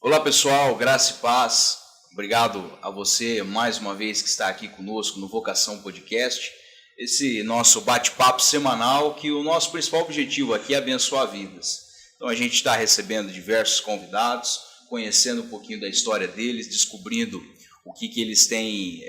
Olá pessoal, graça e paz. Obrigado a você mais uma vez que está aqui conosco no Vocação Podcast. Esse nosso bate-papo semanal que o nosso principal objetivo aqui é abençoar vidas. Então a gente está recebendo diversos convidados, conhecendo um pouquinho da história deles, descobrindo o que eles têm,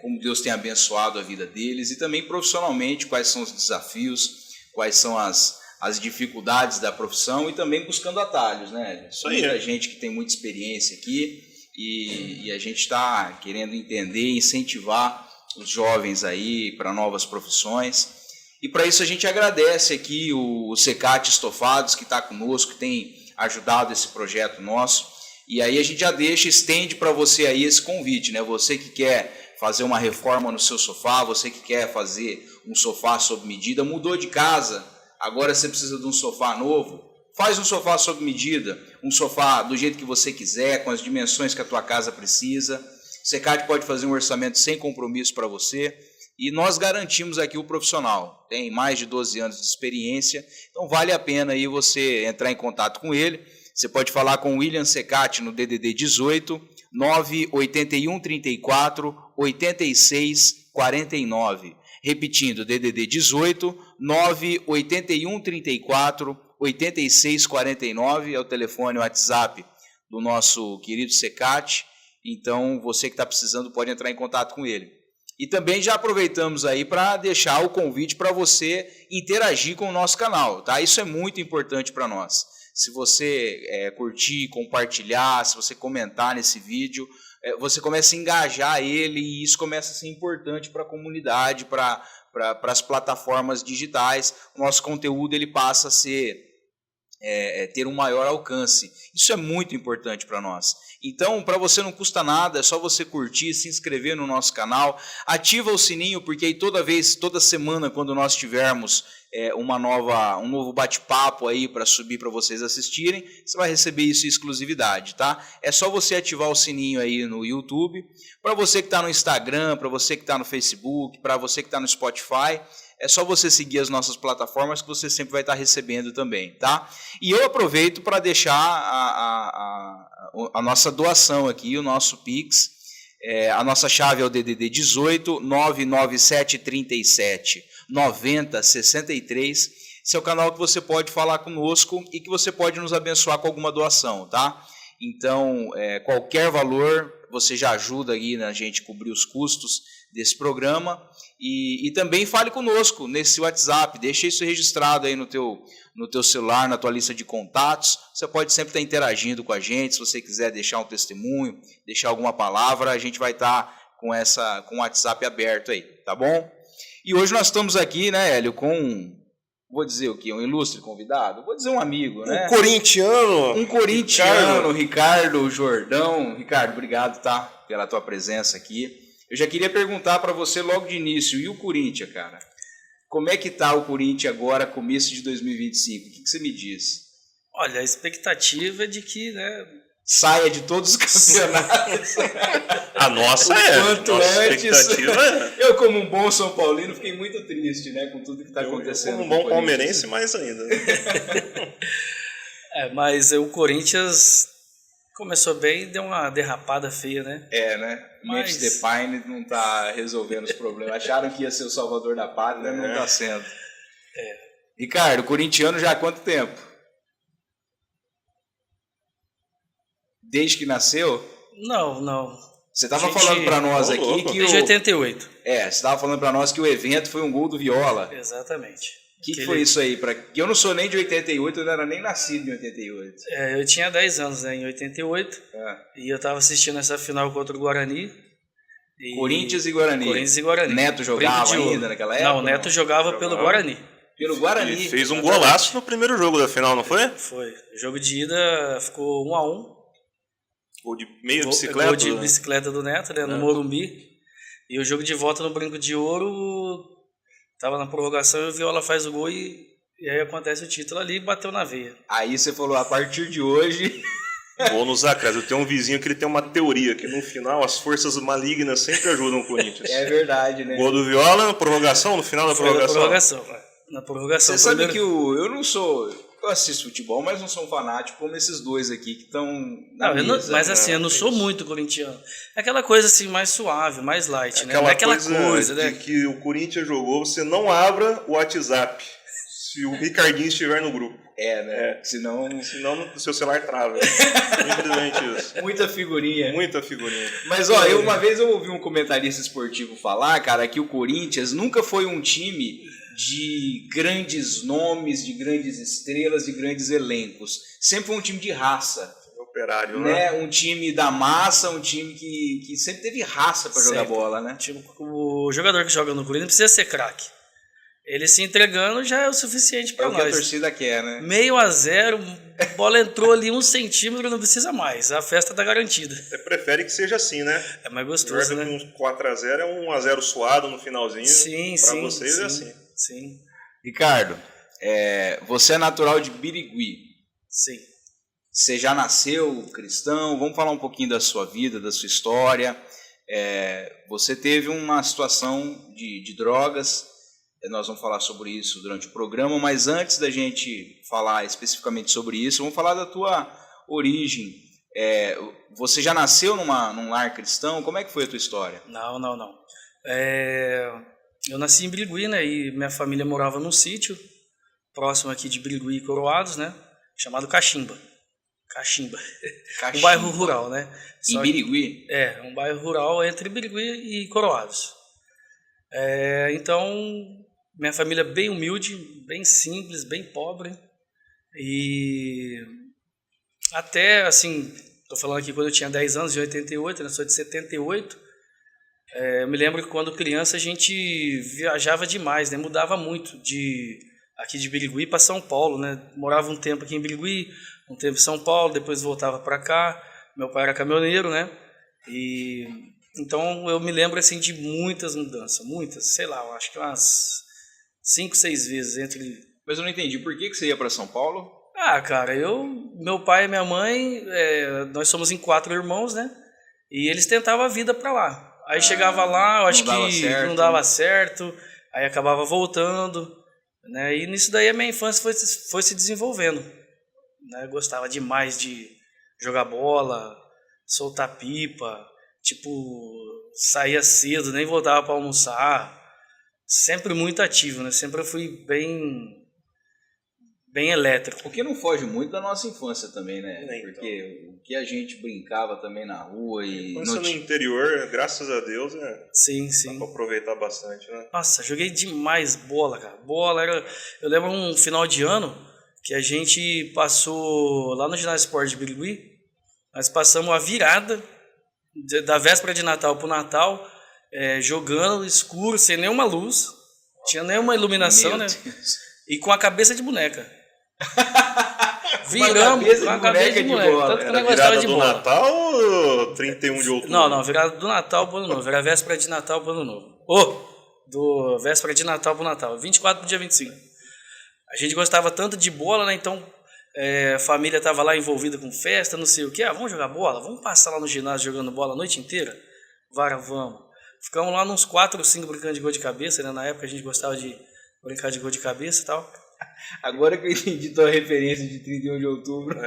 como Deus tem abençoado a vida deles e também profissionalmente quais são os desafios, quais são as dificuldades da profissão e também buscando atalhos, né? Muita gente que tem muita experiência aqui e a gente está querendo entender e incentivar os jovens aí para novas profissões. E para isso a gente agradece aqui o Secate Estofados que está conosco, que tem ajudado esse projeto nosso. E aí a gente já estende para você aí esse convite, né? Você que quer fazer uma reforma no seu sofá, você que quer fazer um sofá sob medida, mudou de casa, agora você precisa de um sofá novo, faz um sofá sob medida, um sofá do jeito que você quiser, com as dimensões que a tua casa precisa. O Secate pode fazer um orçamento sem compromisso para você e nós garantimos aqui o profissional. Tem mais de 12 anos de experiência, então vale a pena aí você entrar em contato com ele. Você pode falar com o William Secate no DDD 18 981 34 86 49. Repetindo, DDD 18 981 34 86 49 é o telefone, o WhatsApp do nosso querido Secate. Então, você que está precisando pode entrar em contato com ele. E também já aproveitamos aí para deixar o convite para você interagir com o nosso canal, tá? Isso é muito importante para nós. Se você curtir, compartilhar, se você comentar nesse vídeo, você começa a engajar ele e isso começa a ser importante para a comunidade, para as plataformas digitais. O nosso conteúdo ele passa a ter um maior alcance. Isso é muito importante para nós. Então, para você não custa nada, é só você curtir, se inscrever no nosso canal, ativa o sininho, porque aí toda semana, quando nós tivermos um novo bate-papo aí para subir para vocês assistirem, você vai receber isso em exclusividade, tá? É só você ativar o sininho aí no YouTube. Para você que está no Instagram, para você que está no Facebook, para você que está no Spotify, é só você seguir as nossas plataformas que você sempre vai estar recebendo também, tá? E eu aproveito para deixar a nossa doação aqui, o nosso Pix. A nossa chave é o DDD 18 997 37 90 63. Esse é o canal que você pode falar conosco e que você pode nos abençoar com alguma doação, tá? Então, qualquer valor, você já ajuda aí na gente cobrir os custos desse programa e também fale conosco nesse WhatsApp, deixa isso registrado aí no teu celular, na tua lista de contatos. Você pode sempre estar interagindo com a gente, se você quiser deixar um testemunho, deixar alguma palavra, a gente vai estar com o WhatsApp aberto aí, tá bom? E hoje nós estamos aqui, né, Hélio, vou dizer o quê? Um ilustre convidado? Vou dizer um amigo, né? Um corintiano, Ricardo Jordão. Ricardo, obrigado, tá? Pela tua presença aqui. Eu já queria perguntar para você logo de início, e o Corinthians, cara? Como é que tá o Corinthians agora, começo de 2025? O que você me diz? Olha, a expectativa é de que, né, saia de todos os campeonatos. A nossa quanto antes. Expectativa Eu, como um bom São Paulino, fiquei muito triste, né, com tudo que está acontecendo. Como um bom palmeirense, mais ainda. Mas o Corinthians começou bem e deu uma derrapada feia, né? Né? Memphis Depay não está resolvendo os problemas. Acharam que ia ser o salvador da pátria, não está sendo. Ricardo, corintiano já há quanto tempo? Desde que nasceu? Não. Você estava falando para nós aqui que desde 88. Você estava falando para nós que o evento foi um gol do Viola. Exatamente. O que foi isso aí? Eu não sou nem de 88, eu não era nem nascido em 88. Eu tinha 10 anos, né, em 88. E eu estava assistindo essa final contra o Guarani. Corinthians e Guarani. Corinthians e Guarani. Neto jogava ainda naquela época? Não, o Neto jogava pelo Guarani. Pelo Guarani. Ele fez um golaço no primeiro jogo da final, não foi? Foi. O jogo de ida ficou 1-1. Gol de meio bicicleta. Gol de bicicleta do Neto, né, no Morumbi. E o jogo de volta no Brinco de Ouro, tava na prorrogação e o Viola faz o gol e aí acontece o título ali e bateu na veia. Aí você falou, a partir de hoje... Vou nos acréscimos. Eu tenho um vizinho que ele tem uma teoria que no final as forças malignas sempre ajudam o Corinthians. É verdade, né? Gol do Viola, prorrogação, no final da prorrogação. Na prorrogação. Você sabe que eu não sou... Eu assisto futebol, mas não sou um fanático como esses dois aqui que estão Não, mas assim, eu não sou muito corintiano. É aquela coisa assim, mais suave, mais light, né? Não é aquela coisa, né? Que o Corinthians jogou, você não abra o WhatsApp se o Ricardinho estiver no grupo. Né? Senão o seu celular trava. Infelizmente isso. Muita figurinha. Mas, uma vez eu ouvi um comentarista esportivo falar, cara, que o Corinthians nunca foi um time de grandes nomes, de grandes estrelas, de grandes elencos. Sempre foi um time de raça. Operário, né? Um time da massa, um time que sempre teve raça para jogar bola, né? Tipo, o jogador que joga no Corinthians não precisa ser craque. Ele se entregando já é o suficiente para nós. É o que a torcida quer, né? 0-0, bola entrou ali 1 centímetro, não precisa mais. A festa tá garantida. Você prefere que seja assim, né? É mais gostoso, né? Um 4-0 é um 1-0 suado no finalzinho. Sim, para vocês é assim. Sim. Ricardo, você é natural de Birigui. Sim. Você já nasceu cristão? Vamos falar um pouquinho da sua vida, da sua história. Você teve uma situação de drogas. Nós vamos falar sobre isso durante o programa, mas antes da gente falar especificamente sobre isso, vamos falar da tua origem. Você já nasceu num lar cristão? Como é que foi a tua história? Não. Eu nasci em Birigui, né? E minha família morava num sítio próximo aqui de Birigui e Coroados, né? Chamado Caximba. Um bairro rural, né? Em Birigui? Um bairro rural entre Birigui e Coroados. Então, minha família bem humilde, bem simples, bem pobre. E até, assim, tô falando aqui quando eu tinha 10 anos, de 88, né? Sou de 78. Eu me lembro que quando criança a gente viajava demais, né? Mudava muito aqui de Birigui para São Paulo, né? Morava um tempo aqui em Birigui, um tempo em São Paulo, depois voltava para cá. Meu pai era caminhoneiro, né? E então eu me lembro assim de muitas mudanças, sei lá, eu acho que umas 5, 6 vezes entre. Mas eu não entendi, por que você ia para São Paulo? Cara, meu pai e minha mãe, nós somos em 4 irmãos, né? E eles tentavam a vida para lá. Aí chegava lá, eu acho que não dava certo, aí acabava voltando, né? E nisso daí a minha infância foi se desenvolvendo, né? Eu gostava demais de jogar bola, soltar pipa, tipo, saía cedo, nem voltava para almoçar, sempre muito ativo, né? Sempre eu fui bem elétrico. O que não foge muito da nossa infância também, né? Porque o que a gente brincava também na rua e... Infância no interior, graças a Deus, Sim. dá pra aproveitar bastante, né? Nossa, joguei demais bola, cara. Eu lembro um final de ano que a gente passou lá no ginásio esporte de Birigui, nós passamos a virada da véspera de Natal pro Natal, jogando escuro, sem nenhuma luz, tinha nenhuma iluminação, né? E com a cabeça de boneca. Viramos com a cabeça de boneca. Bola. Tanto que Era eu gostava de do bola. Natal ou 31 de outubro? Não, virada do Natal pro Ano Novo. Era véspera de Natal pro Ano Novo. Do véspera de Natal pro Natal. 24 pro dia 25. A gente gostava tanto de bola, né? Então, a família estava lá envolvida com festa, não sei o quê. Vamos jogar bola? Vamos passar lá no ginásio jogando bola a noite inteira? Vamos. Ficamos lá uns 4 ou 5 brincando de gol de cabeça, né? Na época a gente gostava de brincar de gol de cabeça e tal. Agora que eu entendi tua referência de 31 de outubro.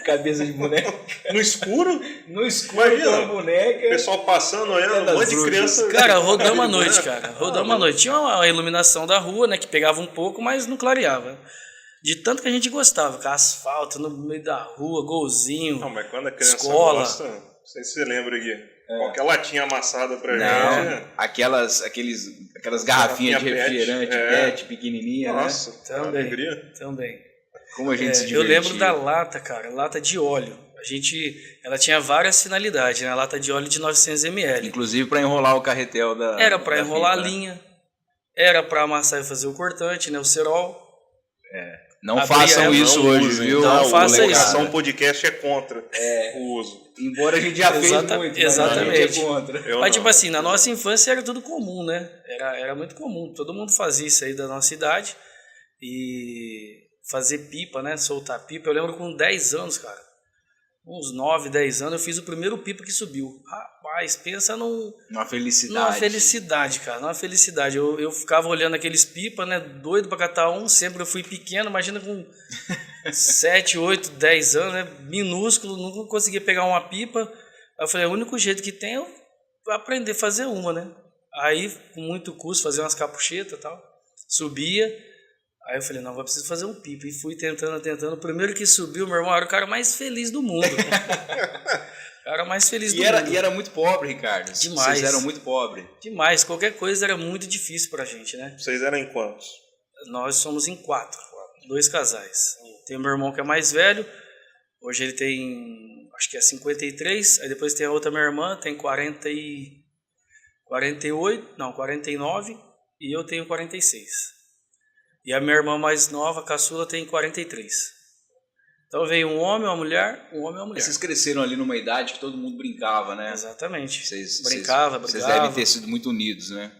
Cabeça de boneca. No escuro? No escuro, Imagina, com a boneca. O pessoal passando, olhando, um monte de criança. Cara, rodamos a noite, cara. Rodamos a noite. Tinha uma iluminação da rua, né? Que pegava um pouco, mas não clareava. De tanto que a gente gostava. Com asfalto no meio da rua, golzinho. Não, mas quando a criança escola. gosta, não sei se você lembra aqui. Qualquer latinha amassada pra gente. Aquelas garrafinhas de refrigerante, PET, pequenininha, Nossa, né? Também. Como a gente se divertia. Eu lembro da lata, cara, lata de óleo. Ela tinha várias finalidades, né? A lata de óleo de 900 ml. Inclusive para enrolar o carretel da... Era para enrolar a linha, era para amassar e fazer o cortante, né? O cerol. Não façam isso hoje, viu? Não faça isso. Um podcast é contra o uso. Embora a gente já fez muito, exatamente. Mas a gente é contra. Mas tipo assim, na nossa infância era tudo comum, né? Era muito comum. Todo mundo fazia isso aí da nossa idade. E fazer pipa, né? Soltar pipa. Eu lembro com 10 anos, cara. Uns 9, 10 anos, eu fiz o primeiro pipa que subiu. Rapaz, Rapaz, pensa Numa felicidade. numa felicidade, cara, numa felicidade. Eu ficava olhando aqueles pipa, né, doido pra catar um, sempre eu fui pequeno, imagina com 7, 8, 10 anos, né, minúsculo, nunca conseguia pegar uma pipa. Aí eu falei, o único jeito que tem é eu aprender a fazer uma, né. Aí, com muito custo, fazer umas capuchetas e tal, subia. Aí eu falei, não, vou precisar fazer um pipa. E fui tentando. O primeiro que subiu, meu irmão, era o cara mais feliz do mundo. O cara mais feliz do mundo. E era muito pobre, Ricardo. Demais. Vocês eram muito pobres. Demais. Qualquer coisa era muito difícil pra gente, né? Vocês eram em quantos? Nós somos em 4. 2 casais. Tem o meu irmão que é mais velho. Hoje ele tem, acho que é 53. Aí depois tem a outra minha irmã, tem 49. E eu tenho 46. E a minha irmã mais nova, a caçula, tem 43. Então veio um homem, uma mulher, um homem e uma mulher. Vocês cresceram ali numa idade que todo mundo brincava, né? Exatamente. Vocês Brincava. Vocês devem ter sido muito unidos, né?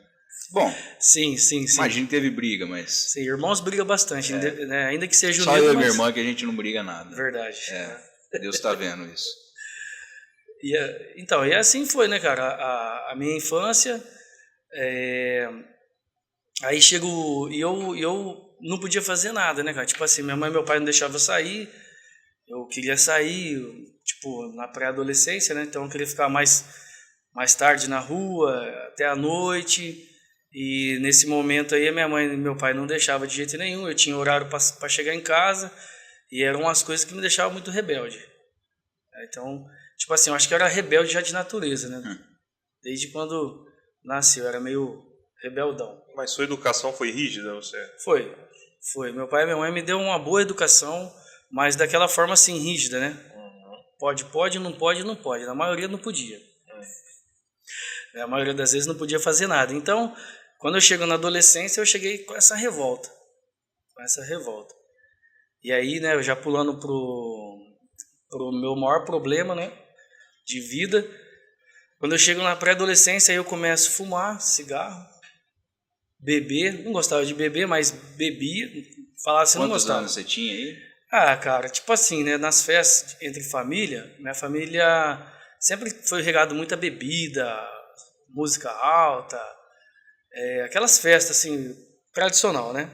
Bom, Sim. imagino que teve briga, mas... Sim, irmãos brigam bastante, né? Ainda que seja Só unido, eu e mas... minha irmã que a gente não briga nada. Verdade. Deus tá vendo isso. Então, e assim foi, né, cara? A minha infância... Aí chego... E eu não podia fazer nada, né, cara? Tipo assim, minha mãe e meu pai não deixavam eu sair. Eu queria sair, tipo, na pré-adolescência, né? Então eu queria ficar mais tarde na rua, até a noite. E nesse momento aí, a minha mãe e meu pai não deixavam de jeito nenhum. Eu tinha horário para chegar em casa. E eram umas coisas que me deixavam muito rebelde. Então, tipo assim, eu acho que eu era rebelde já de natureza, né? Desde quando nasci, eu era meio rebeldão. Mas sua educação foi rígida, você? Foi. Meu pai e minha mãe me deu uma boa educação, mas daquela forma assim, rígida, né? Pode, não pode, não pode. Na maioria não podia. A maioria das vezes não podia fazer nada. Então, quando eu chego na adolescência, eu cheguei com essa revolta. E aí, né, eu já pulando pro meu maior problema, né, de vida. Quando eu chego na pré-adolescência, aí eu começo a fumar cigarro, beber. Não gostava de beber, mas bebia. Falava assim, não gostava. Quantos anos você tinha aí? Ah, cara, tipo assim, né, nas festas entre família, minha família sempre foi regado muita bebida, música alta, aquelas festas assim, tradicional, né?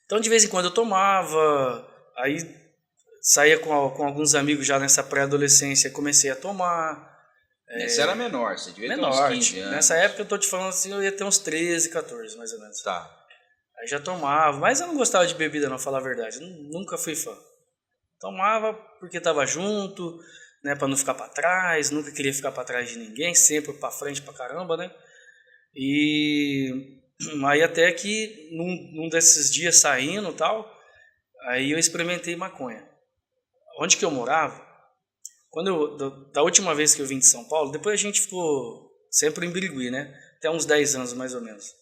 Então de vez em quando eu tomava, aí saía com alguns amigos já nessa pré-adolescência, comecei a tomar. Você era menor, você devia ter uns 15 anos. Nessa época eu tô te falando assim, eu ia ter uns 13, 14 mais ou menos. Tá. Aí já tomava, mas eu não gostava de bebida, não, falar a verdade. Nunca fui fã. Tomava porque tava junto, né, para não ficar para trás, nunca queria ficar para trás de ninguém, sempre para frente pra caramba, né? E aí até que num desses dias saindo e tal, aí eu experimentei maconha. Onde que eu morava, da última vez que eu vim de São Paulo, depois a gente ficou sempre em Birigui, né? Até uns 10 anos mais ou menos.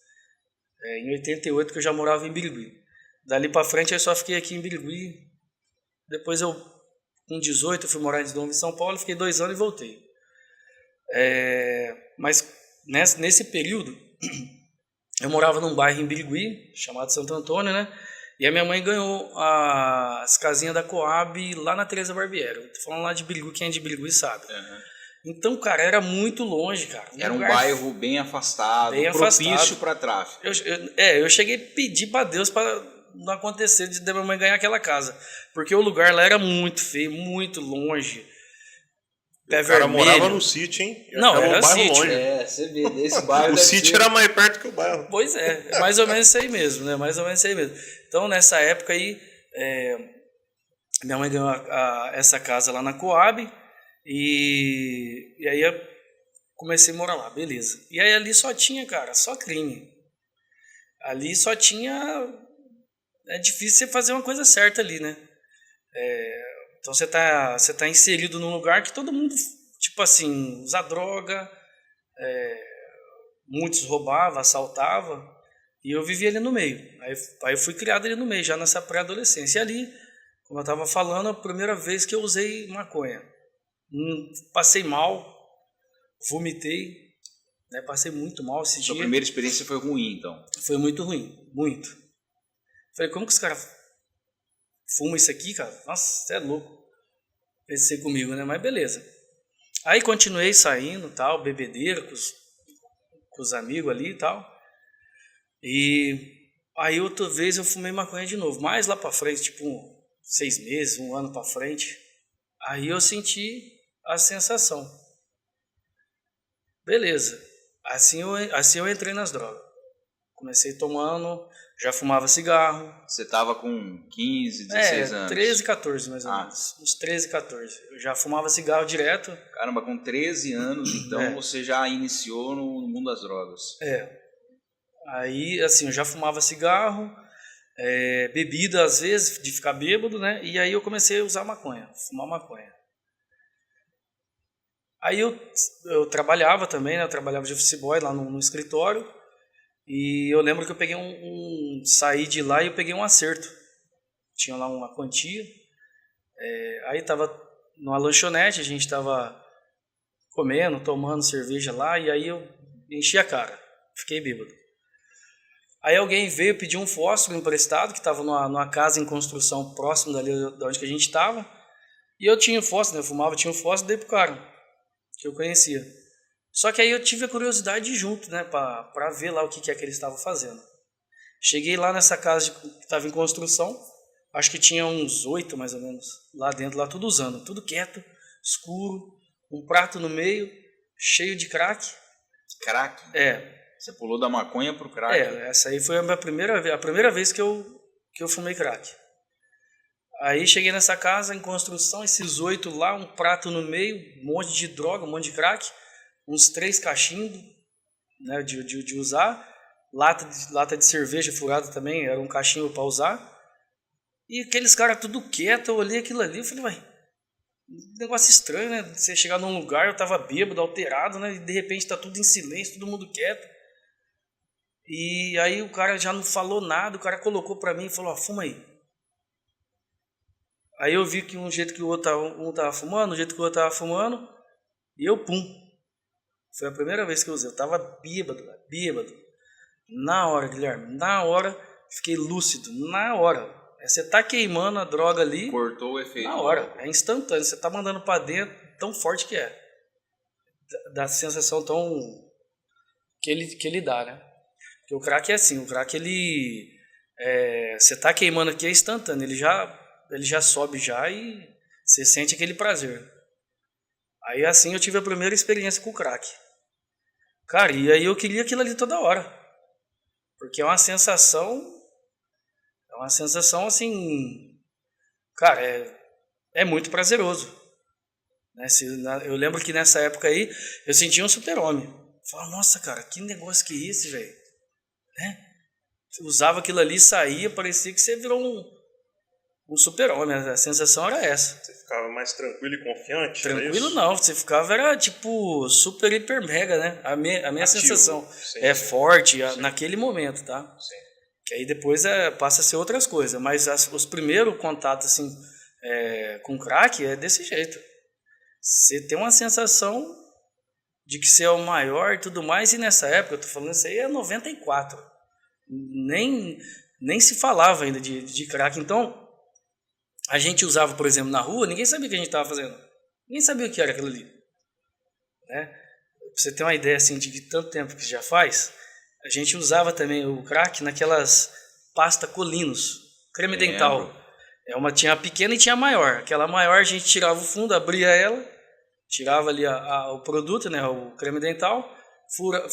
Em 88 que eu já morava em Birigui. Dali pra frente eu só fiquei aqui em Birigui. Depois eu, com 18, eu fui morar de novo em São Paulo, fiquei 2 anos e voltei. Mas nesse período, eu morava num bairro em Birigui, chamado Santo Antônio, né? E a minha mãe ganhou as casinhas da Coab lá na Teresa Barbieri. Tô falando lá de Birigui, quem é de Birigui sabe. Uhum. Então, cara, era muito longe, cara. Era um bairro bem afastado, propício para tráfico. Eu cheguei a pedir para Deus para não acontecer de minha mãe ganhar aquela casa. Porque o lugar lá era muito feio, muito longe. O cara morava no sítio, hein? Não, era sítio. Longe. Você vê, desse bairro. O sítio era mais perto que o bairro. Pois é, mais ou menos isso aí mesmo, né? Mais ou menos isso aí mesmo. Então, nessa época aí, minha mãe ganhou essa casa lá na Coab. E aí eu comecei a morar lá, beleza. E aí ali só tinha, cara, só crime. Ali só tinha... É difícil você fazer uma coisa certa ali, né? Então você tá inserido num lugar que todo mundo, tipo assim, usa droga, muitos roubavam, assaltavam, e eu vivia ali no meio. Aí eu fui criado ali no meio, já nessa pré-adolescência. E ali, como eu tava falando, a primeira vez que eu usei maconha. Passei mal, vomitei, né? Passei muito mal esse dia. Sua primeira experiência foi ruim, então? Foi muito ruim, muito. Falei, como que os caras fumam isso aqui, cara? Nossa, você é louco. Pensei comigo, né? Mas beleza. Aí continuei saindo, tal, bebedeira com os amigos ali e tal. E aí outra vez eu fumei maconha de novo, mais lá pra frente, tipo 6 meses, 1 ano pra frente. Aí eu senti a sensação. Beleza. Assim eu entrei nas drogas. Comecei tomando, já fumava cigarro. Você tava com 15, 16 anos? 13, 14 mais ou menos. Uns 13, 14. Eu já fumava cigarro direto. Caramba, com 13 anos, então você já iniciou no mundo das drogas. Aí, assim, eu já fumava cigarro, bebida às vezes, de ficar bêbado, né? E aí eu comecei a usar maconha, fumar maconha. Aí eu trabalhava também, né? Eu trabalhava de office boy lá no escritório. E eu lembro que eu peguei saí de lá e eu peguei um acerto. Tinha lá uma quantia. Aí tava numa lanchonete, a gente tava comendo, tomando cerveja lá, e aí eu enchi a cara, fiquei bêbado. Aí alguém veio pedir um fósforo emprestado, que estava numa casa em construção próximo dali de onde que a gente estava. E eu tinha fósforo, né? Eu fumava, tinha um fósforo, dei pro cara, que eu conhecia. Só que aí eu tive a curiosidade de ir junto, né? Pra ver lá o que é que eles estavam fazendo. Cheguei lá nessa casa que estava em construção, acho que tinha uns 8 mais ou menos, lá dentro, lá tudo usando, tudo quieto, escuro, um prato no meio, cheio de crack. Crack? Você pulou da maconha pro crack? Essa aí foi a primeira vez que eu fumei crack. Aí cheguei nessa casa em construção, esses 8 lá, um prato no meio, um monte de droga, um monte de crack, uns 3 cachimbos, né, de usar, lata de cerveja furada também, era um cachimbo para usar. E aqueles caras tudo quieto, eu olhei aquilo ali e falei, vai, negócio estranho, né? Você chegar num lugar, eu tava bêbado, alterado, né? E de repente tá tudo em silêncio, todo mundo quieto. E aí o cara já não falou nada, o cara colocou pra mim e falou, fuma aí. Aí eu vi que um jeito que o outro tava fumando, um jeito que o outro tava fumando, e eu pum. Foi a primeira vez que eu usei, eu tava bêbado. Na hora, Guilherme, na hora, fiquei lúcido, na hora. Você tá queimando a droga ali. Cortou o efeito. Na hora, é instantâneo, você tá mandando pra dentro, tão forte que é. Da sensação tão... que ele dá, né? Porque o crack é assim, o crack ele... você tá queimando aqui, é instantâneo, ele já sobe já e você sente aquele prazer. Aí assim eu tive a primeira experiência com o crack. Cara, e aí eu queria aquilo ali toda hora. Porque é uma sensação assim, cara, é muito prazeroso. Né? Eu lembro que nessa época aí eu sentia um super-homem. Falava, nossa, cara, que negócio que é esse, velho? Né? Você usava aquilo ali, saía, parecia que você virou um super-homem. A sensação era essa. Você ficava mais tranquilo e confiante? Tranquilo não, você ficava, era tipo super, hiper, mega, né? A minha sensação sim. Forte naquele momento, tá? Sim. Que aí depois passa a ser outras coisas, mas os primeiros contatos assim, com crack é desse jeito. Você tem uma sensação de que você é o maior e tudo mais, e nessa época, eu tô falando isso aí, é 94. Nem se falava ainda de crack. Então, a gente usava, por exemplo, na rua, ninguém sabia o que a gente estava fazendo. Ninguém sabia o que era aquilo ali. Né? Pra você ter uma ideia assim, de tanto tempo que já faz, a gente usava também o crack naquelas pasta Colinos, creme dental. Tinha a pequena e tinha a maior. Aquela maior a gente tirava o fundo, abria ela, tirava ali o produto, né, o creme dental,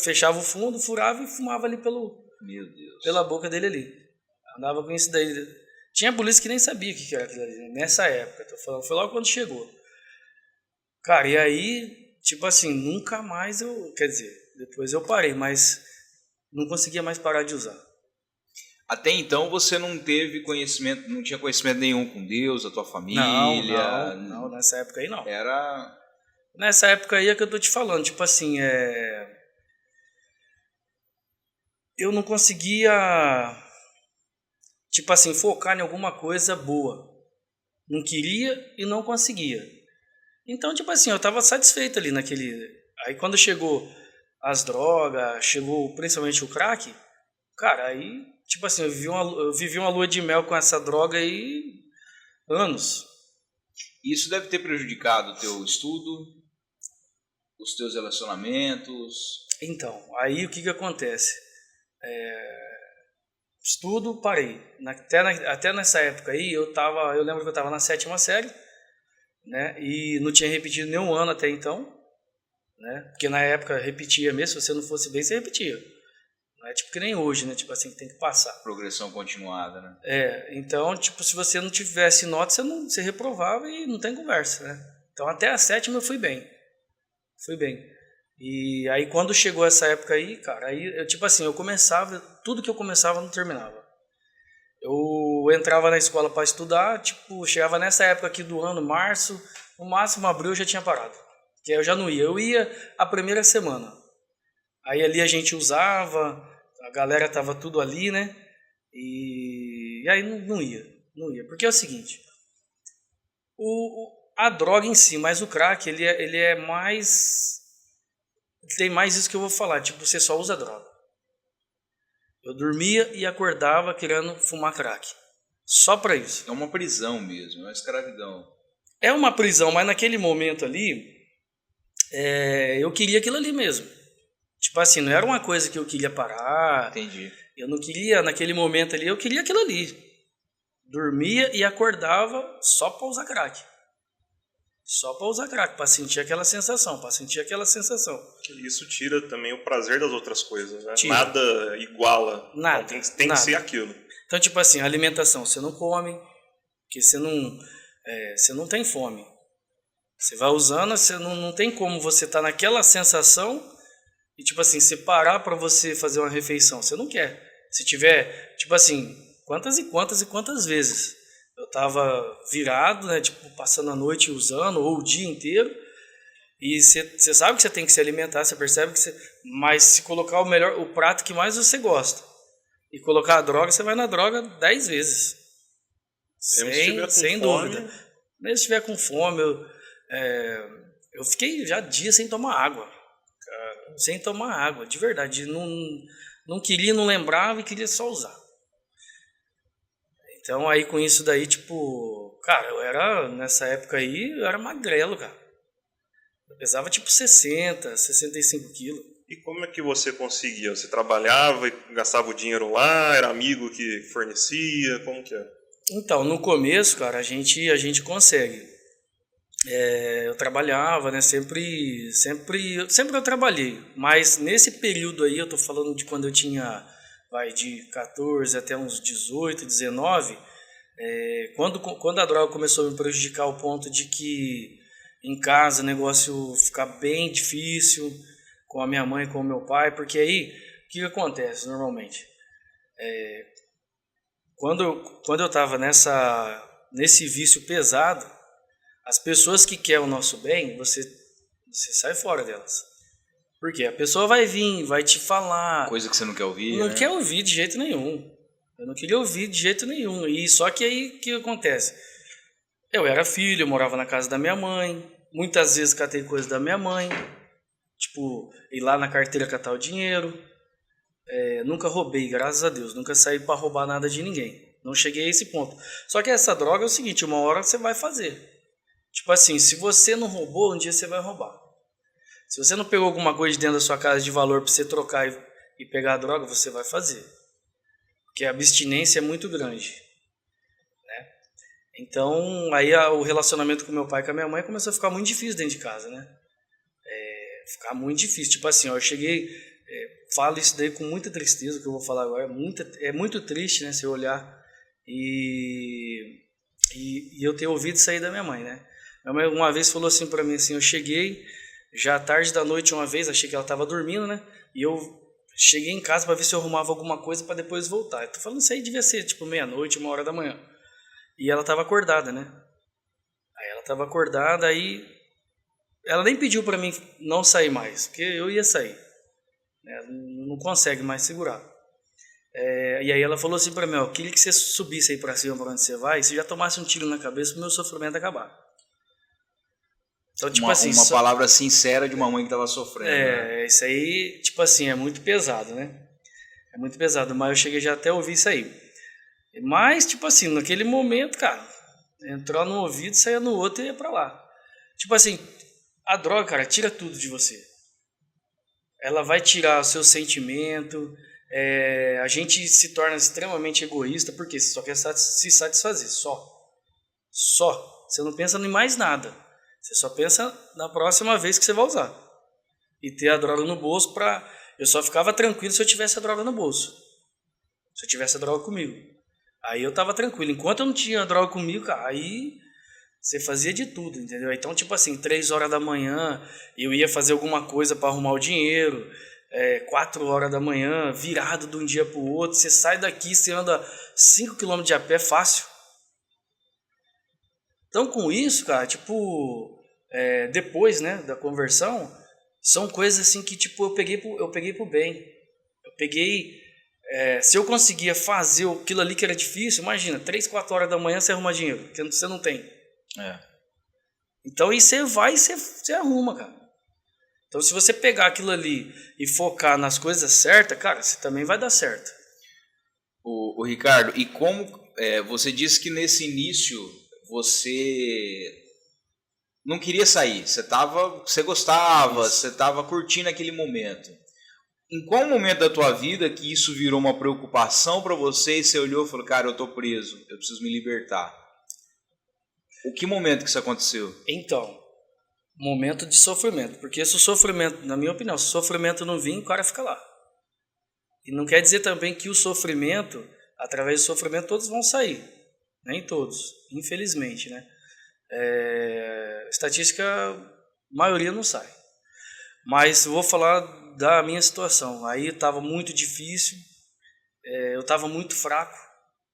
fechava o fundo, furava e fumava ali pela boca dele ali. Andava com isso daí. Tinha polícia que nem sabia o que era aquilo ali, nessa época, tô falando, foi logo quando chegou. Cara, e aí, tipo assim, nunca mais quer dizer, depois eu parei, mas não conseguia mais parar de usar. Até então você não teve conhecimento, não tinha conhecimento nenhum com Deus, a tua família? Não, nessa época aí não. Nessa época aí é que eu tô te falando, tipo assim, eu não conseguia, tipo assim, focar em alguma coisa boa. Não queria e não conseguia. Então, tipo assim, eu tava satisfeito ali naquele... Aí quando chegou as drogas, chegou principalmente o crack, cara, aí, tipo assim, eu vivi uma lua de mel com essa droga aí anos. Isso deve ter prejudicado o teu estudo? os teus relacionamentos? Então, aí o que acontece? Estudo, parei. Até nessa época aí, eu lembro que eu estava na 7ª série, né? E não tinha repetido nenhum ano até então, né? Porque na época repetia mesmo, se você não fosse bem, você repetia. Não é tipo que nem hoje, né? Tipo assim, tem que passar. Progressão continuada, né? Então, tipo, se você não tivesse nota, você reprovava e não tem conversa, né? Então, até a 7ª eu fui bem. Fui bem. E aí, quando chegou essa época aí, cara, aí, tipo assim, eu começava, tudo que eu começava não terminava. Eu entrava na escola para estudar, tipo, chegava nessa época aqui do ano, março, no máximo abril eu já tinha parado. Porque eu já não ia. Eu ia a primeira semana. Aí ali a gente usava, a galera tava tudo ali, né? E aí não ia. Porque é o seguinte, a droga em si, mas o crack, ele é mais... Tem mais isso que eu vou falar, tipo, você só usa droga. Eu dormia e acordava querendo fumar crack. Só pra isso. É uma prisão mesmo, é uma escravidão. É uma prisão, mas naquele momento ali, eu queria aquilo ali mesmo. Tipo assim, não era uma coisa que eu queria parar. Entendi. Eu não queria, naquele momento ali, eu queria aquilo ali. Dormia e acordava só pra usar crack. Só pra usar crack, pra sentir aquela sensação, Isso tira também o prazer das outras coisas, né? Tira. Nada iguala. Nada, Então, tem que nada. ser aquilo. Então, tipo assim, alimentação, você não come, porque você não tem fome. Você vai usando, você não tem como você tá naquela sensação e, tipo assim, você parar pra você fazer uma refeição. Você não quer. Se tiver, tipo assim, quantas vezes eu tava virado, né, tipo, passando a noite usando, ou o dia inteiro, e você sabe que você tem que se alimentar, você percebe que mas se colocar o prato que mais você gosta, e colocar a droga, você vai na droga 10 vezes. Sem dúvida. Mesmo se estiver com fome, eu fiquei já dias sem tomar água. Cara, sem tomar água, de verdade. Não queria, não lembrava e queria só usar. Então aí com isso daí, tipo, cara, nessa época aí, eu era magrelo, cara. Eu pesava tipo 60, 65 quilos. E como é que você conseguia? Você trabalhava e gastava o dinheiro lá? Era amigo que fornecia? Como que é? Então, no começo, cara, a gente consegue. Eu trabalhava, né? Sempre eu trabalhei. Mas nesse período aí, eu tô falando de quando eu tinha, de 14 até uns 18, 19, quando a droga começou a me prejudicar ao ponto de que em casa o negócio ficar bem difícil com a minha mãe, com o meu pai, porque aí, o que acontece normalmente? Quando eu estava nesse vício pesado, as pessoas que querem o nosso bem, você sai fora delas. Porque a pessoa vai vir, vai te falar. Coisa que você não quer ouvir. Não né? quer ouvir de jeito nenhum. Eu não queria ouvir de jeito nenhum. E só que aí o que acontece? Eu era filho, eu morava na casa da minha mãe. Muitas vezes catei coisa da minha mãe. Tipo, ir lá na carteira catar o dinheiro. Nunca roubei, graças a Deus. Nunca saí para roubar nada de ninguém. Não cheguei a esse ponto. Só que essa droga é o seguinte, uma hora você vai fazer. Tipo assim, se você não roubou, um dia você vai roubar. Se você não pegou alguma coisa de dentro da sua casa de valor para você trocar e pegar a droga, você vai fazer. Porque a abstinência é muito grande. Né? Então, aí o relacionamento com meu pai e com a minha mãe começou a ficar muito difícil dentro de casa, né? Ficar muito difícil. Tipo assim, eu cheguei... falo isso daí com muita tristeza, o que eu vou falar agora. É muito triste, né? Se eu olhar e eu ter ouvido isso aí da minha mãe, né? Minha mãe uma vez falou assim pra mim, assim, eu cheguei já tarde da noite uma vez, achei que ela tava dormindo, né? E eu cheguei em casa para ver se eu arrumava alguma coisa para depois voltar. Eu tô falando isso aí devia ser tipo meia-noite, 1h da manhã. E ela tava acordada, né? Aí ela tava acordada, aí ela nem pediu para mim não sair mais, porque eu ia sair. Não consegue mais segurar. E aí ela falou assim para mim, ó, eu queria que você subisse aí para cima, para onde você vai, e se já tomasse um tiro na cabeça, o meu sofrimento acabar. Então, tipo uma palavra sincera de uma mãe que estava sofrendo. Né? Isso aí, tipo assim, é muito pesado, né? É muito pesado, mas eu cheguei já até a ouvir isso aí. Mas, tipo assim, naquele momento, cara, entrou no ouvido, saía no outro e ia pra lá. Tipo assim, A droga, cara, tira tudo de você. Ela vai tirar o seu sentimento, a gente se torna extremamente egoísta, porque você só quer se satisfazer, só. Você não pensa em mais nada. Você só pensa na próxima vez que você vai usar. E ter a droga no bolso pra... Eu só ficava tranquilo se eu tivesse a droga no bolso. Se eu tivesse a droga comigo. Aí eu tava tranquilo. Enquanto eu não tinha a droga comigo, cara, aí você fazia de tudo, entendeu? Então, tipo assim, 3 horas da manhã, eu ia fazer alguma coisa para arrumar o dinheiro. 4 horas da manhã, virado de um dia pro outro. Você sai daqui, você anda 5 km de a pé fácil. Então, com isso, cara, tipo, depois, né, da conversão, são coisas assim que, tipo, eu peguei pro bem. Eu peguei, se eu conseguia fazer aquilo ali que era difícil, imagina, 3, 4 horas da manhã você arruma dinheiro, que você não tem. Então, e você vai e você arruma, cara. Então, se você pegar aquilo ali e focar nas coisas certas, cara, você também vai dar certo. O Ricardo, e como você disse que nesse início você não queria sair, você gostava, você estava curtindo aquele momento. Em qual momento da tua vida que isso virou uma preocupação para você e você olhou e falou, cara, eu tô preso, eu preciso me libertar? O que momento que isso aconteceu? Então, momento de sofrimento, porque se o sofrimento, na minha opinião, se o sofrimento não vir, o cara fica lá. E não quer dizer também que o sofrimento, através do sofrimento, todos vão sair. Nem todos, infelizmente, né? Estatística, a maioria não sai. Mas vou falar da minha situação. Aí estava muito difícil, eu estava muito fraco,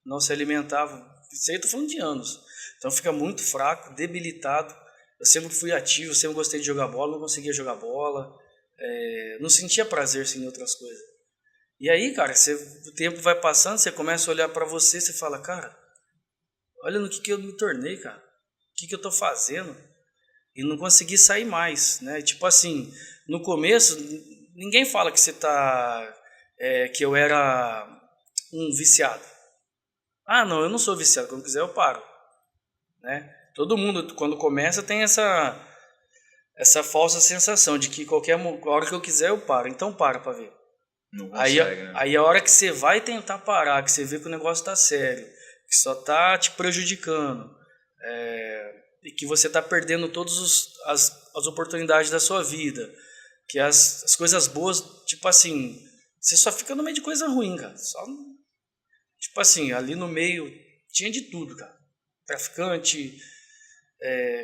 não se alimentava. Isso aí eu estou falando de anos. Então fica muito fraco, debilitado. Eu sempre fui ativo, sempre gostei de jogar bola, não conseguia jogar bola. Não sentia prazer em outras coisas. E aí, cara, o tempo vai passando, você começa a olhar para você, você fala, cara, olha no que eu me tornei, cara. O que eu tô fazendo? E não consegui sair mais, né? Tipo assim, no começo, ninguém fala que você tá... que eu era um viciado. Ah, não, eu não sou viciado. Quando quiser eu paro, né? Todo mundo, quando começa, tem essa falsa sensação de que qualquer hora que eu quiser eu paro. Então para ver. Não consegue, né? Aí a hora que você vai tentar parar, que você vê que o negócio tá sério, que só tá te prejudicando, e que você tá perdendo todas as oportunidades da sua vida, que as coisas boas, tipo assim, você só fica no meio de coisa ruim, cara. Tipo assim, ali no meio tinha de tudo, cara. Traficante,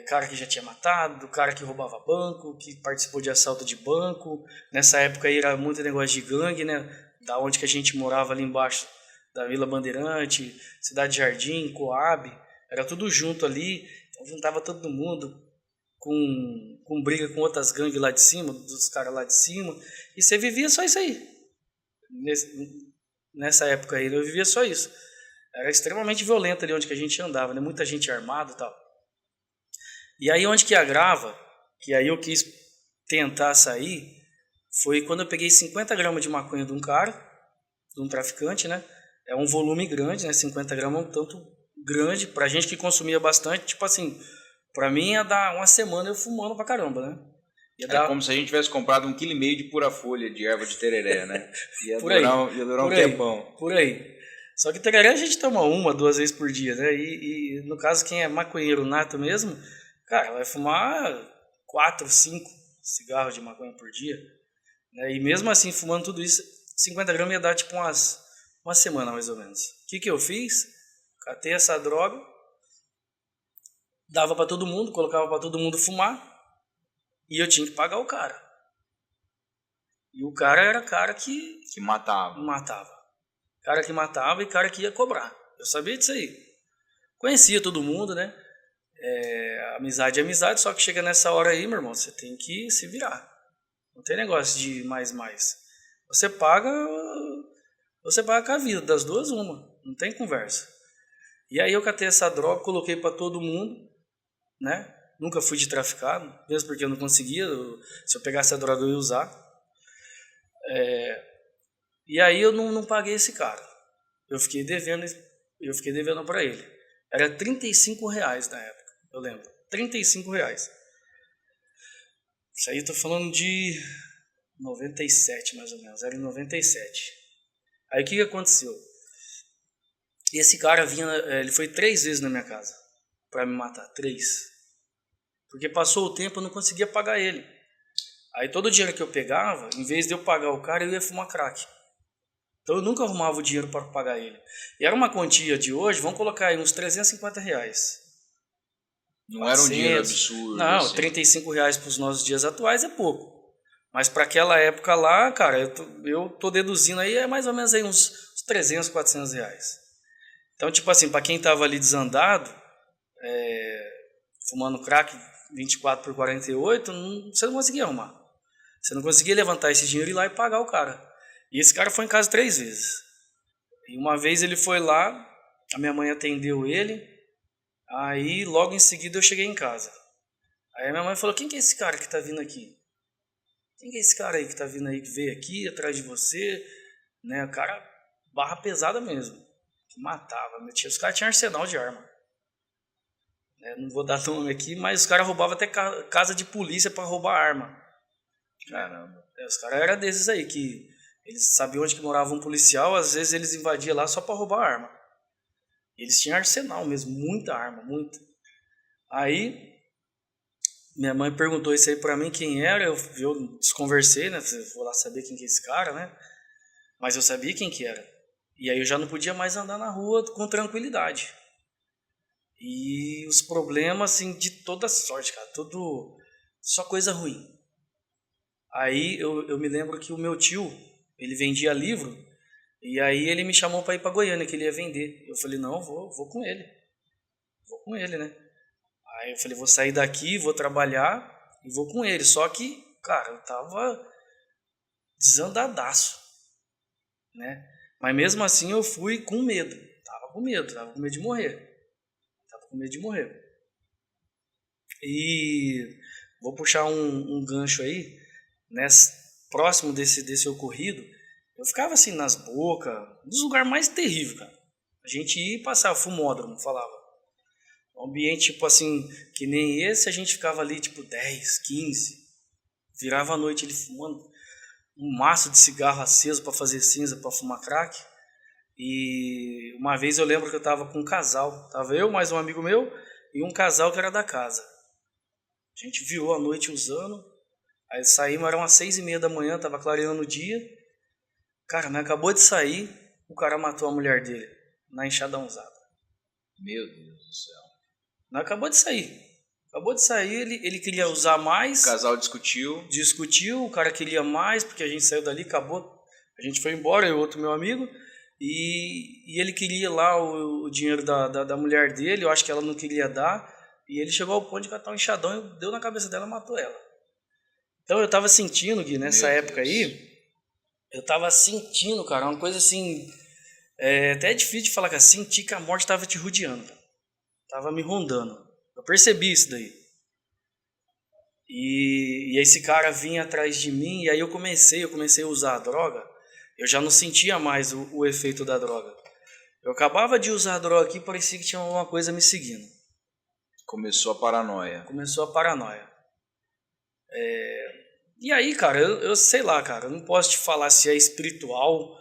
cara que já tinha matado, cara que roubava banco, que participou de assalto de banco. Nessa época aí era muito negócio de gangue, né? Da onde que a gente morava ali embaixo da Vila Bandeirante, Cidade Jardim, Coab, era tudo junto ali. Então juntava todo mundo com briga com outras gangues lá de cima, dos caras lá de cima. E você vivia só isso aí. Nessa época aí eu vivia só isso. Era extremamente violento ali onde que a gente andava, né? Muita gente armada e tal. E aí onde que agrava, que aí eu quis tentar sair, foi quando eu peguei 50 gramas de maconha de um cara, de um traficante, né? É um volume grande, né? 50 gramas é um tanto grande, pra gente que consumia bastante, tipo assim, pra mim ia dar uma semana eu fumando pra caramba, né? Como se a gente tivesse comprado 1,5 kg de pura folha de erva de tereré, né? Ia durar um tempão. Por aí. Só que tereré a gente toma 1, 2 vezes por dia, né? E no caso, quem é maconheiro nato mesmo, cara, vai fumar 4, 5 cigarros de maconha por dia. Né? E mesmo assim, fumando tudo isso, 50 gramas ia dar tipo uma semana mais ou menos. O que eu fiz? Catei essa droga, dava pra todo mundo, colocava pra todo mundo fumar, e eu tinha que pagar o cara. E o cara era cara que matava. Cara que matava e cara que ia cobrar. Eu sabia disso aí. Conhecia todo mundo, né? Amizade é amizade, só que chega nessa hora aí, meu irmão, você tem que se virar. Não tem negócio de mais. Você paga com a vida, das duas uma. Não tem conversa. E aí eu catei essa droga, coloquei pra todo mundo, né? Nunca fui de traficar, mesmo porque eu não conseguia. Se eu pegasse a droga eu ia usar. E aí eu não paguei esse cara. Eu fiquei devendo para ele. Era R$35 na época, eu lembro. R$35. Isso aí eu tô falando de 97, mais ou menos. Era em 97. Aí o que aconteceu? Esse cara ele foi 3 vezes na minha casa pra me matar. 3. Porque passou o tempo, eu não conseguia pagar ele. Aí todo o dinheiro que eu pegava, em vez de eu pagar o cara, eu ia fumar crack. Então eu nunca arrumava o dinheiro para pagar ele. E era uma quantia de hoje, vamos colocar aí uns R$350. Não era um dinheiro absurdo. Não, assim. R$35 para os nossos dias atuais é pouco. Mas para aquela época lá, cara, eu tô deduzindo aí, é mais ou menos aí uns R$300, R$400. Então, tipo assim, para quem tava ali desandado, fumando crack 24 por 48, você não conseguia arrumar. Você não conseguia levantar esse dinheiro e ir lá e pagar o cara. E esse cara foi em casa 3 vezes. E uma vez ele foi lá, a minha mãe atendeu ele, aí logo em seguida eu cheguei em casa. Aí a minha mãe falou, quem que é esse cara que tá vindo aqui? Quem que é esse cara aí que tá vindo aí, que veio aqui atrás de você? Né, o cara, barra pesada mesmo, que matava. Os caras tinham arsenal de arma. Não vou dar nome aqui, mas os caras roubavam até casa de polícia para roubar arma. Caramba. Os caras eram desses aí, que eles sabiam onde que morava um policial, às vezes eles invadiam lá só para roubar arma. Eles tinham arsenal mesmo, muita arma, muita. Aí, minha mãe perguntou isso aí pra mim, quem era, eu desconversei, né, vou lá saber quem que é esse cara, né, mas eu sabia quem que era. E aí eu já não podia mais andar na rua com tranquilidade. E os problemas, assim, de toda sorte, cara, só coisa ruim. Aí eu me lembro que o meu tio, ele vendia livro, e aí ele me chamou para ir para Goiânia, que ele ia vender. Eu falei, não, vou com ele. Vou com ele, né? Aí eu falei, vou sair daqui, vou trabalhar e vou com ele. Só que, cara, eu tava desandadaço, né? Mas mesmo assim eu fui com medo. Tava com medo de morrer. E vou puxar um gancho aí, né? Próximo desse ocorrido, eu ficava assim nas bocas, nos lugares mais terríveis, cara. A gente ia e passava, fumódromo, falava. Um ambiente tipo assim, que nem esse, a gente ficava ali tipo 10, 15. Virava a noite ele fumando um maço de cigarro aceso para fazer cinza, para fumar crack. E uma vez eu lembro que eu tava com um casal. Tava eu, mais um amigo meu e um casal que era da casa. A gente virou a noite usando. Aí saímos, eram umas 6:30 da manhã, tava clareando o dia. Cara, mas acabou de sair, o cara matou a mulher dele na enxadãozada. Meu Deus do céu. Não acabou de sair. Ele queria usar mais. O casal discutiu, o cara queria mais, porque a gente saiu dali, acabou. A gente foi embora, eu e outro meu amigo. E ele queria lá o dinheiro da mulher dele, eu acho que ela não queria dar. E ele chegou ao ponto de catar um enxadão e deu na cabeça dela e matou ela. Então eu tava sentindo, Gui, nessa época aí, eu tava sentindo, cara, uma coisa assim, até é difícil de falar, cara, senti que a morte tava te rodeando, cara. Tava me rondando. Eu percebi isso daí. E esse cara vinha atrás de mim, e aí eu comecei a usar a droga, eu já não sentia mais o efeito da droga. Eu acabava de usar a droga aqui, parecia que tinha alguma coisa me seguindo. começou a paranoia. E aí, cara, eu sei lá, cara, eu não posso te falar se é espiritual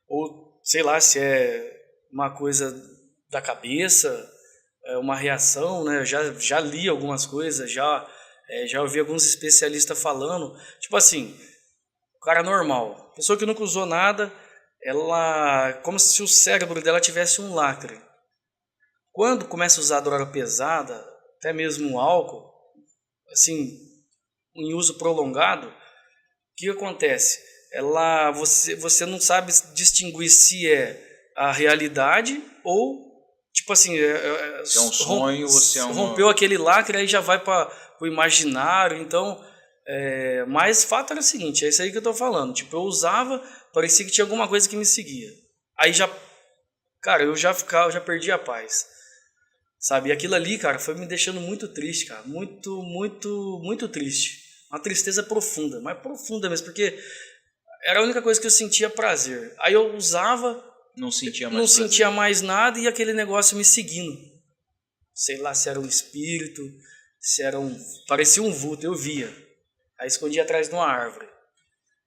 ou sei lá se é uma coisa da cabeça, uma reação, né? Eu já li algumas coisas, já ouvi alguns especialistas falando, tipo assim, o cara normal, pessoa que nunca usou nada, ela, como se o cérebro dela tivesse um lacre. Quando começa a usar droga pesada, até mesmo álcool, assim, em uso prolongado, o que acontece? Você não sabe distinguir se é a realidade ou, tipo assim, se é um sonho ou se é rompeu aquele lacre, aí já vai para o imaginário. Então, mas o fato era o seguinte, é isso aí que eu tô falando. Tipo, eu usava, parecia que tinha alguma coisa que me seguia. Aí cara, eu já perdi a paz. Sabe, e aquilo ali, cara, foi me deixando muito triste, cara, muito, muito, muito triste, uma tristeza profunda, mas profunda mesmo, porque era a única coisa que eu sentia prazer. Aí eu usava, não sentia mais nada e aquele negócio me seguindo, sei lá se era um espírito, se era parecia um vulto, eu via, Aí escondia atrás de uma árvore.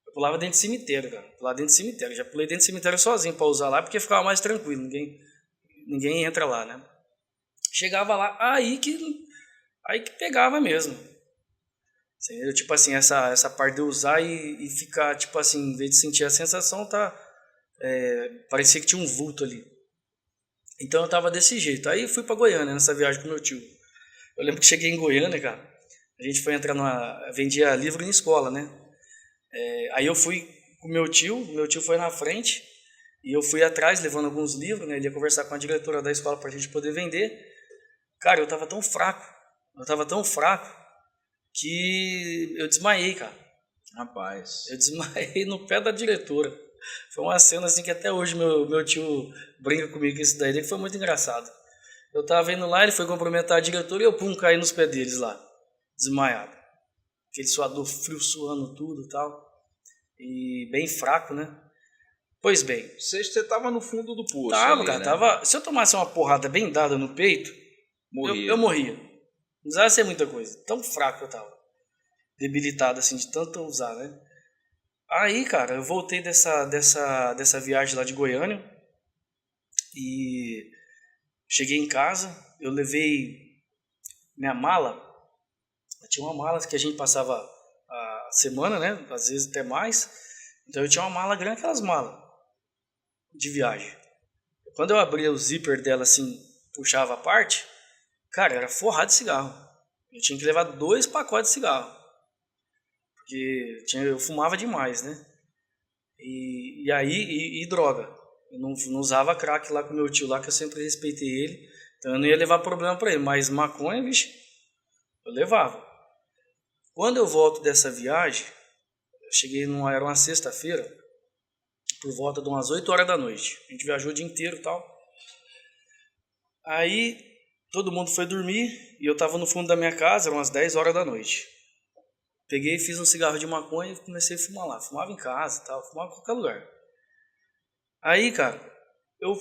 Eu pulava dentro de cemitério, cara. Pulava dentro de cemitério. Já pulei dentro de cemitério sozinho pra usar lá, porque ficava mais tranquilo. Ninguém entra lá, né? Chegava lá, aí que pegava mesmo. Eu, tipo assim, essa parte de usar e ficar, tipo assim, em vez de sentir a sensação, parecia que tinha um vulto ali. Então eu tava desse jeito. Aí fui pra Goiânia, nessa viagem com meu tio. Eu lembro que cheguei em Goiânia, cara. A gente foi entrar vendia livro em escola, né? Aí eu fui com meu tio foi na frente, e eu fui atrás levando alguns livros, né? Ele ia conversar com a diretora da escola pra gente poder vender. Cara, eu tava tão fraco que eu desmaiei, cara. Rapaz. Eu desmaiei no pé da diretora. Foi uma cena assim que até hoje meu tio brinca comigo com isso daí, que foi muito engraçado. Eu tava indo lá, ele foi cumprimentar a diretora e eu caí nos pés deles lá, desmaiado. Aquele suador frio, suando tudo e tal. E bem fraco, né? Pois bem. Você tava no fundo do poço. Tava, ali, cara, né? tava. Se eu tomasse uma porrada bem dada no peito, eu morria. Não precisava ser muita coisa. Tão fraco eu tava. Debilitado assim, de tanto usar, né? Aí, cara, eu voltei dessa viagem lá de Goiânia e cheguei em casa, eu levei minha mala. Tinha uma mala que a gente passava a semana, né? Às vezes até mais. Então eu tinha uma mala grande, aquelas malas de viagem. Quando eu abria o zíper dela assim, puxava a parte, cara, era forrado de cigarro. Eu tinha que levar 2 pacotes de cigarro. Porque eu fumava demais, né? E droga. Eu não usava crack lá com meu tio lá, que eu sempre respeitei ele. Então eu não ia levar problema pra ele. Mas maconha, bicho, eu levava. Quando eu volto dessa viagem, eu cheguei era uma sexta-feira, por volta de umas 8 horas da noite. A gente viajou o dia inteiro e tal. Aí todo mundo foi dormir e eu tava no fundo da minha casa, eram umas 10 horas da noite. Peguei, fiz um cigarro de maconha e comecei a fumar lá. Fumava em casa e tal, fumava em qualquer lugar. Aí, cara, eu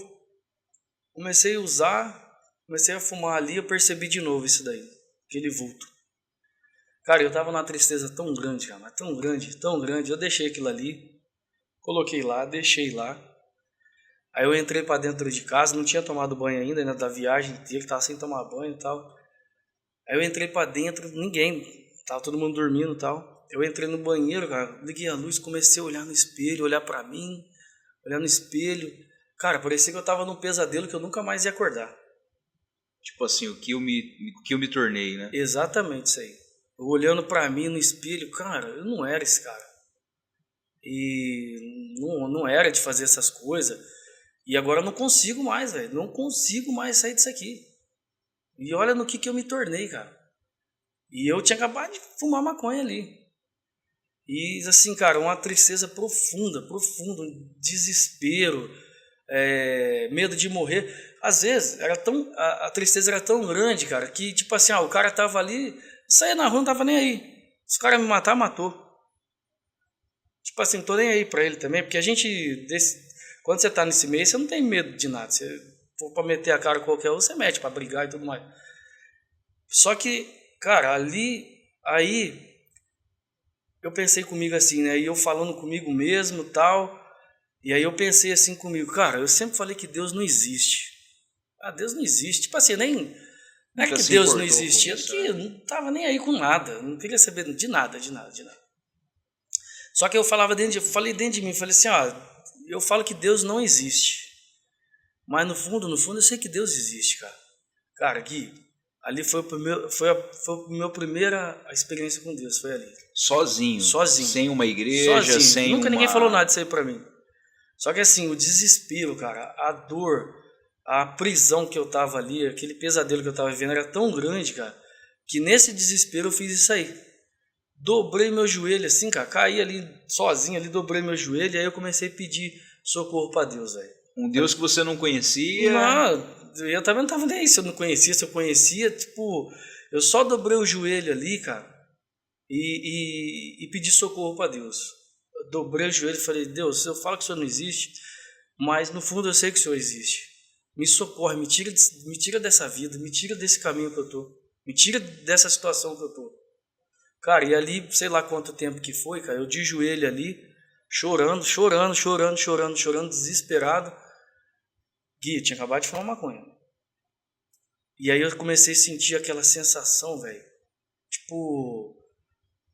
comecei a usar, comecei a fumar ali, eu percebi de novo isso daí, aquele vulto. Cara, eu tava numa tristeza tão grande, cara, mas tão grande, eu deixei aquilo ali, coloquei lá, deixei lá. Aí eu entrei pra dentro de casa, não tinha tomado banho ainda da viagem inteira, tava sem tomar banho e tal. Aí eu entrei pra dentro, ninguém, tava todo mundo dormindo e tal. Eu entrei no banheiro, cara, liguei a luz, comecei a olhar no espelho, olhar pra mim, olhar no espelho. Cara, parecia que eu tava num pesadelo que eu nunca mais ia acordar. Tipo assim, o que eu me tornei, né? Exatamente isso aí. Eu olhando pra mim no espelho, cara, eu não era esse cara. E não era de fazer essas coisas. E agora eu não consigo mais, velho. Não consigo mais sair disso aqui. E olha no que eu me tornei, cara. E eu tinha acabado de fumar maconha ali. E assim, cara, uma tristeza profunda, um desespero, medo de morrer. Às vezes, a tristeza era tão grande, cara, que tipo assim, o cara tava ali, saía na rua, não tava nem aí. Se o cara me matar, matou. Tipo assim, não tô nem aí pra ele também, porque quando você tá nesse meio, você não tem medo de nada. Você for pra meter a cara qualquer um, você mete pra brigar e tudo mais. Só que, cara, aí eu pensei comigo assim, né? E eu falando comigo mesmo e tal. E aí eu pensei assim comigo, cara, eu sempre falei que Deus não existe. Deus não existe. Tipo assim, não é que Deus não existia, é que eu não tava nem aí com nada. Não queria saber de nada. Só que eu falei dentro de mim, falei assim, eu falo que Deus não existe. Mas no fundo, eu sei que Deus existe, cara. Cara, Gui, ali foi a minha primeira experiência com Deus, foi ali. Sozinho. Sem uma igreja, sozinho. Nunca ninguém falou nada disso aí pra mim. Só que assim, o desespero, cara, a dor, a prisão que eu tava ali, aquele pesadelo que eu tava vivendo era tão grande, cara, que nesse desespero eu fiz isso aí. Dobrei meu joelho assim, cara, caí ali sozinho, ali dobrei meu joelho, e aí eu comecei a pedir socorro pra Deus, velho. Um Deus que você não conhecia? Não, eu também não tava nem aí, se eu conhecia, tipo, eu só dobrei o joelho ali, cara, e pedi socorro pra Deus. Eu dobrei o joelho e falei, Deus, eu falo que o Senhor não existe, mas no fundo eu sei que o Senhor existe. Me socorre, me tira dessa vida, me tira desse caminho que eu tô, me tira dessa situação que eu tô. Cara, e ali, sei lá quanto tempo que foi, cara, eu de joelho ali, chorando, desesperado. Gui, tinha acabado de fumar maconha. E aí eu comecei a sentir aquela sensação, velho. Tipo,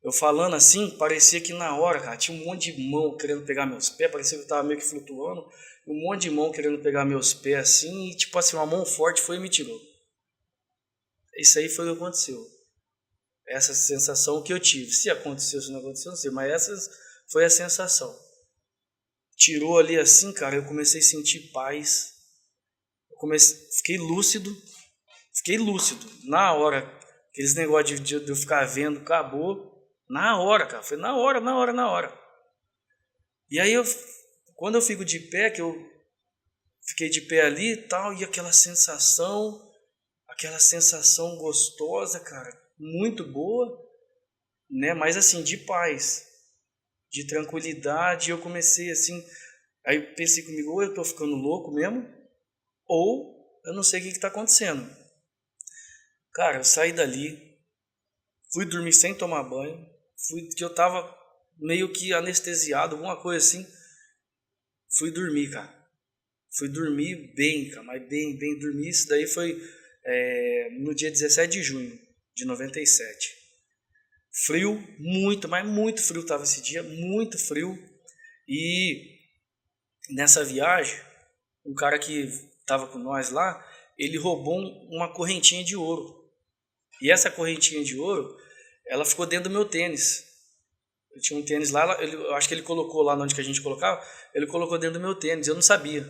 eu falando assim, parecia que na hora, cara, tinha um monte de mão querendo pegar meus pés, parecia que eu tava meio que flutuando, um monte de mão querendo pegar meus pés assim, e tipo assim, uma mão forte foi e me tirou. Isso aí foi o que aconteceu. Essa sensação que eu tive. Se aconteceu, se não aconteceu, não sei, mas essa foi a sensação. Tirou ali assim, cara, eu comecei a sentir paz. Fiquei lúcido. Na hora, aqueles negócios de eu ficar vendo, acabou. Na hora, cara, foi na hora. E aí, quando eu fico de pé, que eu fiquei de pé ali e tal, e aquela sensação gostosa, cara, muito boa, né? Mas assim, de paz, de tranquilidade, eu comecei assim, aí pensei comigo, ou eu tô ficando louco mesmo, ou eu não sei o que está acontecendo. Cara, eu saí dali, fui dormir sem tomar banho, que eu tava meio que anestesiado, alguma coisa assim, fui dormir, cara. Fui dormir bem, cara, mas bem dormir. Isso daí foi no dia 17 de junho de 97. Frio, mas muito frio tava esse dia, muito frio. E nessa viagem, um cara que tava com nós lá, ele roubou uma correntinha de ouro. E essa correntinha de ouro, ela ficou dentro do meu tênis. Eu tinha um tênis lá, eu acho que ele colocou lá onde que a gente colocava, ele colocou dentro do meu tênis, eu não sabia.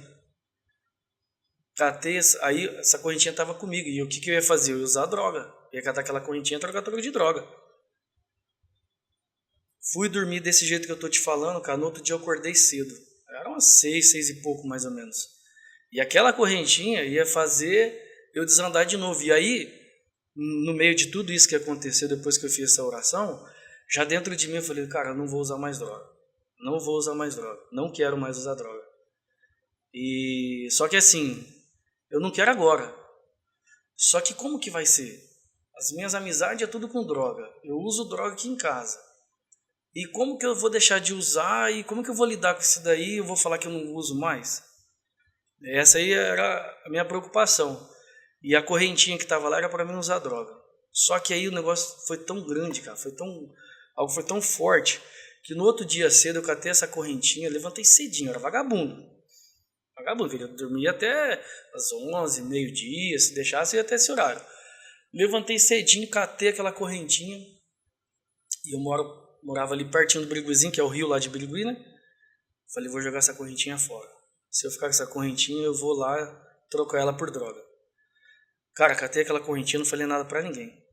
Catei, aí essa correntinha estava comigo, e o que eu ia fazer? Eu ia usar droga, eu ia catar aquela correntinha e trocar troca de droga. Fui dormir desse jeito que eu tô te falando, cara, no outro dia eu acordei cedo, era umas 6 e pouco mais ou menos. E aquela correntinha ia fazer eu desandar de novo, e aí, no meio de tudo isso que aconteceu depois que eu fiz essa oração, já dentro de mim eu falei, cara, eu não vou usar mais droga, não quero mais usar droga. E só que assim, eu não quero agora. Só que como que vai ser? As minhas amizades é tudo com droga. Eu uso droga aqui em casa. E como que eu vou deixar de usar? E como que eu vou lidar com isso daí? Eu vou falar que eu não uso mais? Essa aí era a minha preocupação. E a correntinha que estava lá era para mim usar droga. Só que aí o negócio foi tão grande, cara. Algo foi tão forte, que no outro dia cedo eu catei essa correntinha, levantei cedinho, era vagabundo, queria dormir até as 11, meio-dia, se deixasse ia até esse horário. Levantei cedinho, catei aquela correntinha, e eu morava ali pertinho do Biriguizinho, que é o rio lá de Birigui, né? Falei, vou jogar essa correntinha fora. Se eu ficar com essa correntinha, eu vou lá trocar ela por droga. Cara, catei aquela correntinha, não falei nada pra ninguém.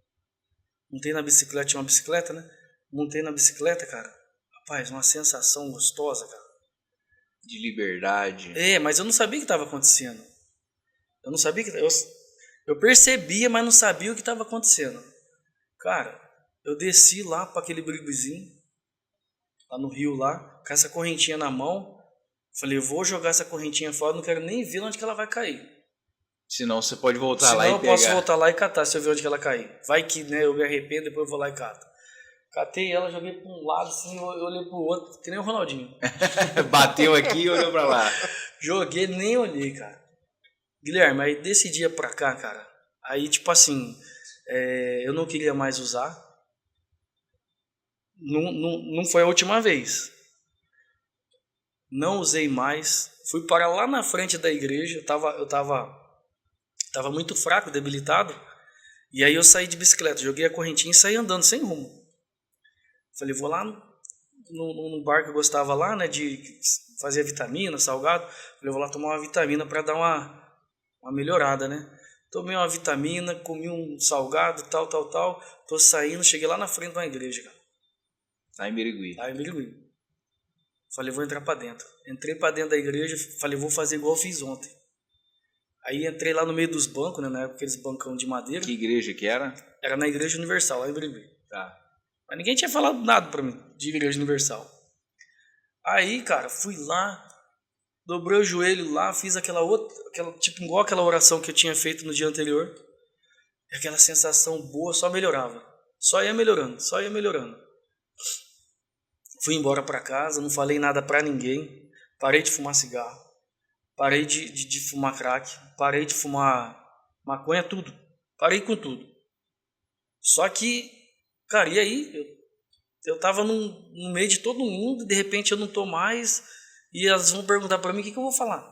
Montei na bicicleta, tinha uma bicicleta, né? Montei na bicicleta, cara. Rapaz, uma sensação gostosa, cara. De liberdade. Mas eu não sabia o que estava acontecendo. Eu não sabia eu percebia, mas não sabia o que estava acontecendo. Cara, eu desci lá para aquele Biriguizinho, lá no rio lá, com essa correntinha na mão. Falei, eu vou jogar essa correntinha fora, não quero nem ver onde que ela vai cair. Senão você pode voltar lá e pegar. Senão eu posso voltar lá e catar se eu ver onde que ela cair. Vai que, né, eu me arrependo, depois eu vou lá e cato. Catei ela, joguei para um lado, assim, eu olhei para o outro, que nem o Ronaldinho. Bateu aqui e olhou para lá. Joguei, nem olhei, cara. Guilherme, aí desse dia pra cá, cara, aí tipo assim, eu não queria mais usar. Não foi a última vez. Não usei mais. Fui parar lá na frente da igreja, eu tava muito fraco, debilitado. E aí eu saí de bicicleta, joguei a correntinha e saí andando sem rumo. Falei, vou lá num bar que eu gostava lá, né, de fazer vitamina, salgado. Falei, vou lá tomar uma vitamina para dar uma melhorada, né. Tomei uma vitamina, comi um salgado, tal. Tô saindo, cheguei lá na frente de uma igreja, cara. Lá em Birigui. Falei, vou entrar para dentro. Entrei para dentro da igreja, falei, vou fazer igual eu fiz ontem. Aí entrei lá no meio dos bancos, né, na época aqueles bancão de madeira. Que igreja que era? Era na Igreja Universal, lá em Birigui. Tá. Mas ninguém tinha falado nada pra mim de Igreja Universal. Aí, cara, fui lá, dobrei o joelho lá, fiz tipo igual aquela oração que eu tinha feito no dia anterior. E aquela sensação boa só melhorava. Só ia melhorando, só ia melhorando. Fui embora para casa, não falei nada para ninguém, parei de fumar cigarro, parei de fumar crack, parei de fumar maconha, tudo. Parei com tudo. Só que, cara, e aí? Eu tava no meio de todo mundo, de repente eu não tô mais, e elas vão perguntar para mim o que eu vou falar.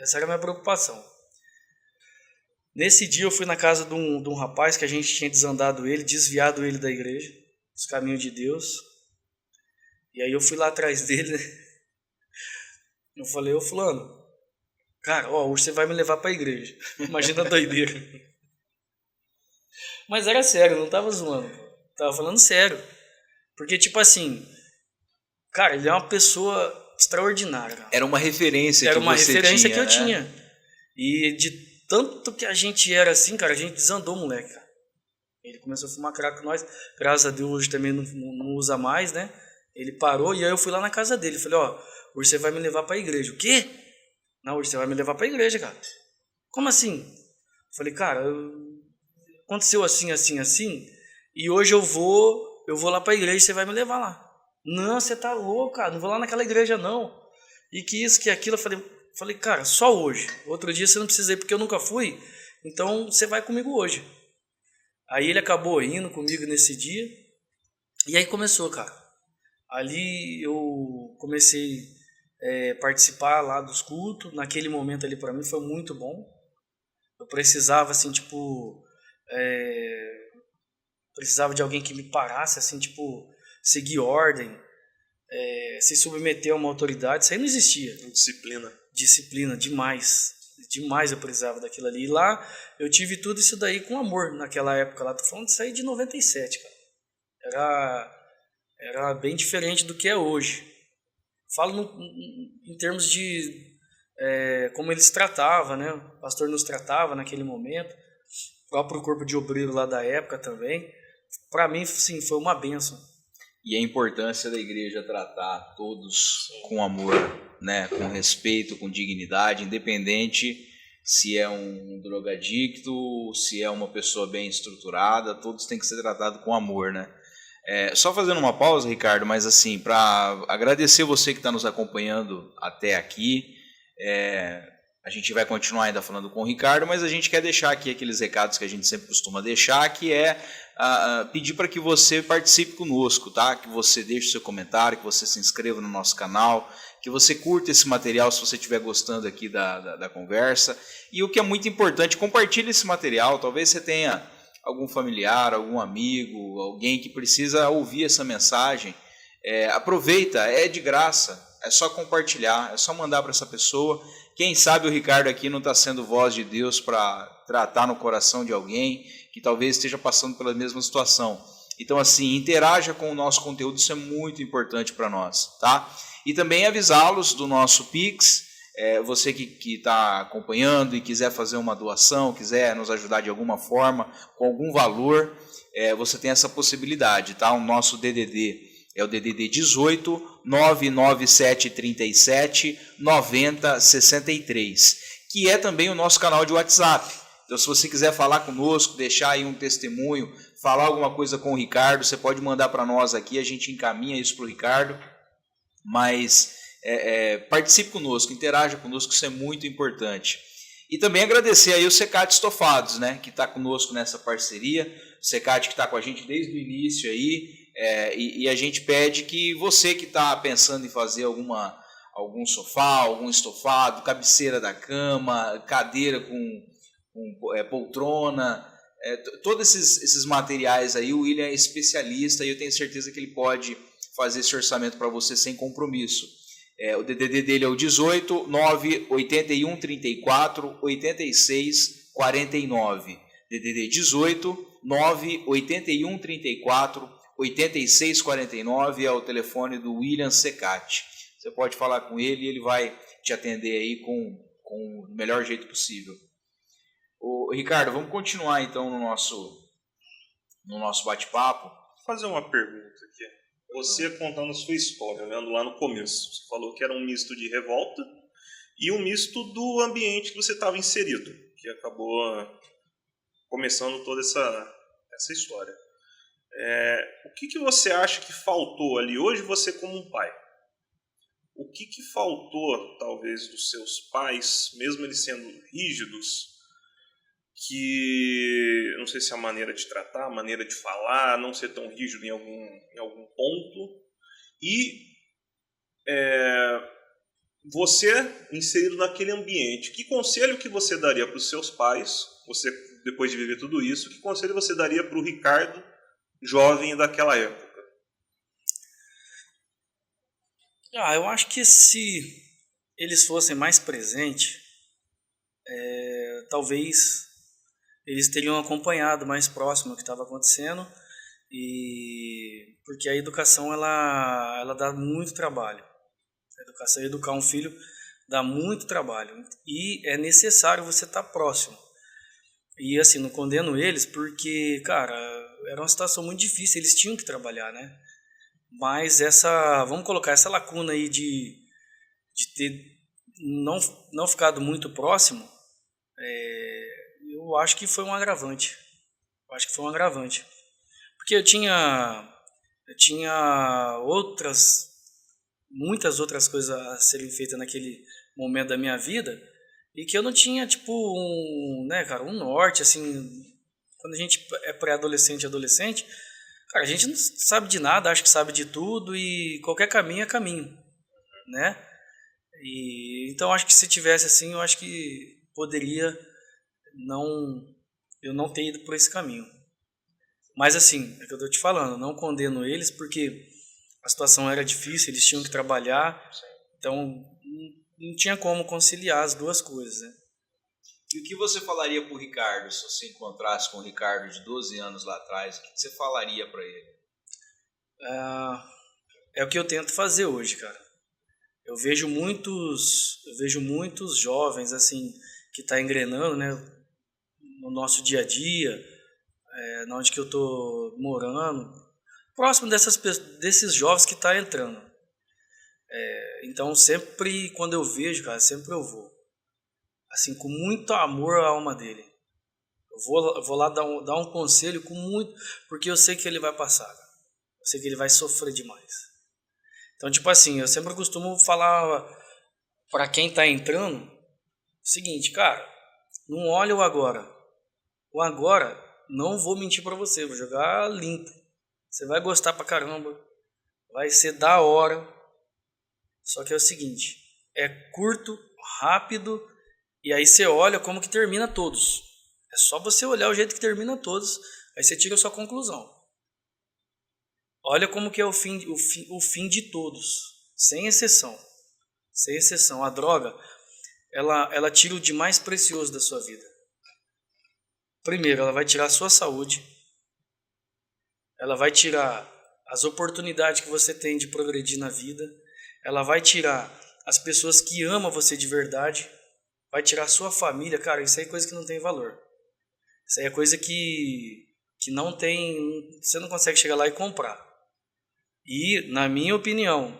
Essa era a minha preocupação. Nesse dia eu fui na casa de um rapaz que a gente tinha desandado ele, desviado ele da igreja, dos caminhos de Deus. E aí eu fui lá atrás dele, né? Eu falei, ô fulano, cara, ó, hoje você vai me levar pra igreja. Imagina a doideira. Mas era sério, não tava zoando. Tava falando sério. Porque, tipo assim, cara, ele é uma pessoa extraordinária. Cara. Era uma referência Era que uma você referência tinha, que eu né? tinha. E de tanto que a gente era assim, cara, a gente desandou, moleque. Cara. Ele começou a fumar crack com nós. Graças a Deus hoje também não usa mais, né? Ele parou e aí eu fui lá na casa dele. Falei, ó, hoje você vai me levar pra igreja. O quê? Não, hoje você vai me levar pra igreja, cara. Como assim? Falei, cara, aconteceu assim, assim, assim. E hoje eu vou lá pra igreja e você vai me levar lá. Não, você tá louco, cara. Não vou lá naquela igreja, não. E que isso, que aquilo. Eu falei, cara, só hoje. Outro dia você não precisa ir porque eu nunca fui. Então você vai comigo hoje. Aí ele acabou indo comigo nesse dia. E aí começou, cara. Ali eu comecei a participar lá dos cultos. Naquele momento ali pra mim foi muito bom. Eu precisava, assim, tipo... precisava de alguém que me parasse, assim, tipo... Seguir ordem. Se submeter a uma autoridade. Isso aí não existia. Disciplina, demais. Demais eu precisava daquilo ali. E lá eu tive tudo isso daí com amor naquela época lá. Tô falando disso aí de 97, cara. Era bem diferente do que é hoje. Falo em termos de como eles tratavam, né? O pastor nos tratava naquele momento. O próprio corpo de obreiro lá da época também. Para mim, sim, foi uma bênção. E a importância da igreja tratar todos com amor, né? Com respeito, com dignidade, independente se é um drogadicto, se é uma pessoa bem estruturada, todos têm que ser tratados com amor, né? Só fazendo uma pausa, Ricardo, mas assim, para agradecer você que está nos acompanhando até aqui, a gente vai continuar ainda falando com o Ricardo, mas a gente quer deixar aqui aqueles recados que a gente sempre costuma deixar, que é pedir para que você participe conosco, tá? Que você deixe o seu comentário, que você se inscreva no nosso canal, que você curta esse material se você estiver gostando aqui da conversa. E o que é muito importante, compartilhe esse material, talvez você tenha algum familiar, algum amigo, alguém que precisa ouvir essa mensagem. Aproveita, é de graça, é só compartilhar, é só mandar para essa pessoa. Quem sabe o Ricardo aqui não está sendo voz de Deus para tratar no coração de alguém que talvez esteja passando pela mesma situação. Então, assim, interaja com o nosso conteúdo, isso é muito importante para nós, tá? E também avisá-los do nosso Pix. Você que está acompanhando e quiser fazer uma doação, quiser nos ajudar de alguma forma, com algum valor, você tem essa possibilidade, tá? O nosso DDD é o DDD 18 99737 9063, que é também o nosso canal de WhatsApp. Então, se você quiser falar conosco, deixar aí um testemunho, falar alguma coisa com o Ricardo, você pode mandar para nós aqui, a gente encaminha isso para o Ricardo, mas participe conosco, interaja conosco, isso é muito importante. E também agradecer aí o Secate Estofados, né, que está conosco nessa parceria, o Secate que está com a gente desde o início aí, e a gente pede que você que está pensando em fazer algum sofá, algum estofado, cabeceira da cama, cadeira com poltrona, todos esses materiais aí, o William é especialista e eu tenho certeza que ele pode fazer esse orçamento para você sem compromisso. O DDD dele é o 18 981 34 86 49. DDD 18 981 34 86 49 é o telefone do William Secati. Você pode falar com ele e ele vai te atender aí com o melhor jeito possível. Ricardo, vamos continuar então no nosso bate-papo. Vou fazer uma pergunta aqui. Você contando a sua história, vendo lá no começo, você falou que era um misto de revolta e um misto do ambiente que você estava inserido, que acabou começando toda essa história. O que você acha que faltou ali hoje, você como um pai? O que faltou, talvez, dos seus pais, mesmo eles sendo rígidos, que, não sei se é a maneira de tratar, a maneira de falar, não ser tão rígido em algum ponto, e você inserido naquele ambiente, que conselho que você daria para os seus pais, você depois de viver tudo isso, que conselho você daria para o Ricardo, jovem daquela época? Eu acho que se eles fossem mais presentes, talvez eles teriam acompanhado mais próximo o que estava acontecendo, e porque a educação ela dá muito trabalho. Educar um filho dá muito trabalho e é necessário você estar próximo. E assim, não condeno eles porque, cara, era uma situação muito difícil, eles tinham que trabalhar, né? Mas vamos colocar essa lacuna aí de ter não ficado muito próximo, eu acho que foi um agravante. Porque eu tinha muitas outras coisas a serem feitas naquele momento da minha vida e que eu não tinha, tipo, um norte, assim. Quando a gente é pré-adolescente e adolescente, cara, a gente não sabe de nada, acha que sabe de tudo e qualquer caminho é caminho, né? Então acho que se tivesse assim, eu acho que poderia eu não ter ido por esse caminho. Mas assim, é que eu tô te falando, não condeno eles porque a situação era difícil, eles tinham que trabalhar, então não tinha como conciliar as duas coisas, né? E o que você falaria para o Ricardo, se você encontrasse com o Ricardo de 12 anos lá atrás, o que você falaria para ele? É o que eu tento fazer hoje, cara. Eu vejo muitos jovens assim que tá engrenando, né, no nosso dia a dia, na onde que eu tô morando, próximo desses jovens que tá entrando. Então sempre quando eu vejo, cara, sempre eu vou assim com muito amor à alma dele. Eu vou lá dar um conselho com muito, porque eu sei que ele vai passar, cara. Eu sei que ele vai sofrer demais. Então, tipo assim, eu sempre costumo falar para quem tá entrando o seguinte, cara, não olha o agora. O agora, não vou mentir para você, vou jogar limpo. Você vai gostar pra caramba, vai ser da hora. Só que é o seguinte, é curto, rápido, e aí você olha como que termina todos. É só você olhar o jeito que termina todos, aí você tira a sua conclusão. Olha como que é o fim de todos, sem exceção. Sem exceção. A droga, ela tira o de mais precioso da sua vida. Primeiro, ela vai tirar a sua saúde. Ela vai tirar as oportunidades que você tem de progredir na vida. Ela vai tirar as pessoas que amam você de verdade. Vai tirar a sua família. Cara, isso aí é coisa que não tem valor. Isso aí é coisa que não tem... Você não consegue chegar lá e comprar. E, na minha opinião, o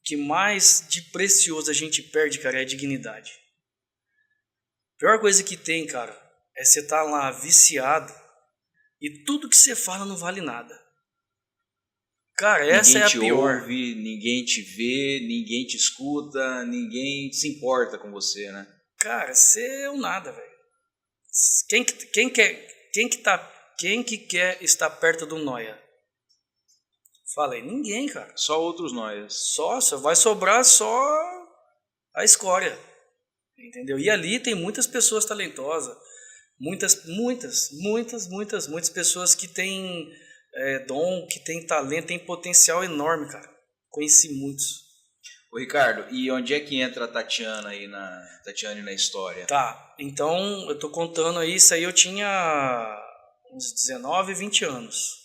que mais de precioso a gente perde, cara, é a dignidade. A pior coisa que tem, cara, é você estar lá viciado e tudo que você fala não vale nada. Cara, essa é a pior. Ninguém te ouve, ninguém te vê, ninguém te escuta, ninguém se importa com você, né? Cara, você é um nada, velho. Quem que quer estar perto do nóia? Falei, ninguém, cara. Só outros nós. Só vai sobrar só a escória. Entendeu? E ali tem muitas pessoas talentosas. Muitas pessoas que têm dom, que têm talento, têm potencial enorme, cara. Conheci muitos. Ô Ricardo, e onde é que entra a Tatiane na história? Tá, então eu tô contando aí, isso aí eu tinha uns 19, 20 anos.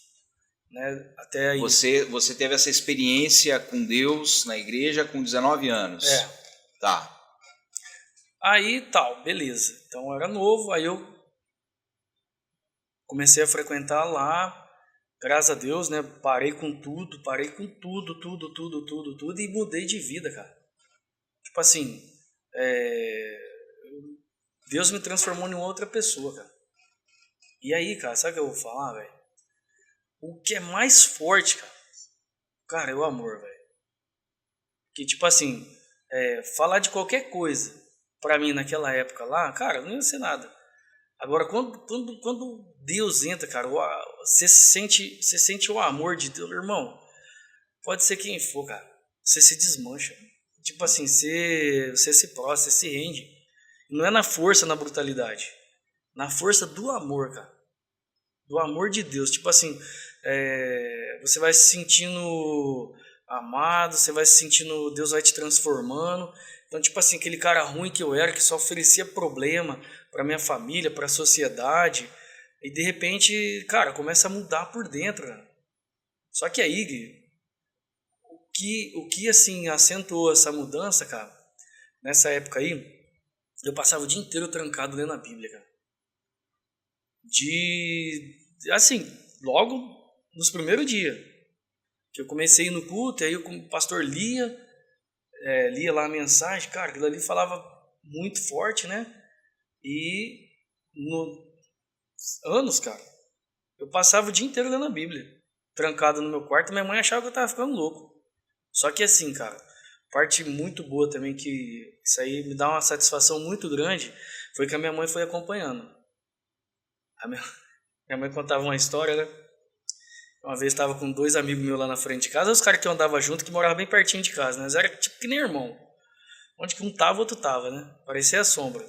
Né? Até aí. Você teve essa experiência com Deus na igreja com 19 anos. Tá. Aí tal, beleza. Então eu era novo, aí eu comecei a frequentar lá, graças a Deus, né? Parei com tudo e mudei de vida, cara. Tipo assim, Deus me transformou em outra pessoa, cara. E aí, cara, sabe o que eu vou falar, velho? o que é mais forte, cara, é o amor, velho. Que, tipo assim, falar de qualquer coisa, pra mim, naquela época lá, cara, não ia ser nada. Agora, quando Deus entra, cara, você sente o amor de Deus, irmão, pode ser quem for, cara, você se desmancha. Tipo assim, você se prostra, você se rende. Não é na força, na brutalidade. Na força do amor, cara. Do amor de Deus. Tipo assim, você vai se sentindo amado, você vai se sentindo, Deus vai te transformando. Então, tipo assim, aquele cara ruim que eu era, que só oferecia problema para minha família, para a sociedade, e de repente, cara, começa a mudar por dentro, cara. Só que aí, Gui, o que assim acentuou essa mudança, cara, nessa época aí, eu passava o dia inteiro trancado lendo a Bíblia, cara. Assim, logo nos primeiros dias, que eu comecei no culto, aí o pastor lia lá a mensagem, cara, aquilo ali falava muito forte, né? E anos, cara, eu passava o dia inteiro lendo a Bíblia, trancado no meu quarto, minha mãe achava que eu tava ficando louco. Só que assim, cara, parte muito boa também, que isso aí me dá uma satisfação muito grande, foi que a minha mãe foi acompanhando. Minha mãe contava uma história, né? Uma vez estava com 2 amigos meus lá na frente de casa, os caras que andavam junto, que moravam bem pertinho de casa, né? Eles eram tipo que nem irmão. Onde que um tava, o outro tava, né? Parecia a sombra.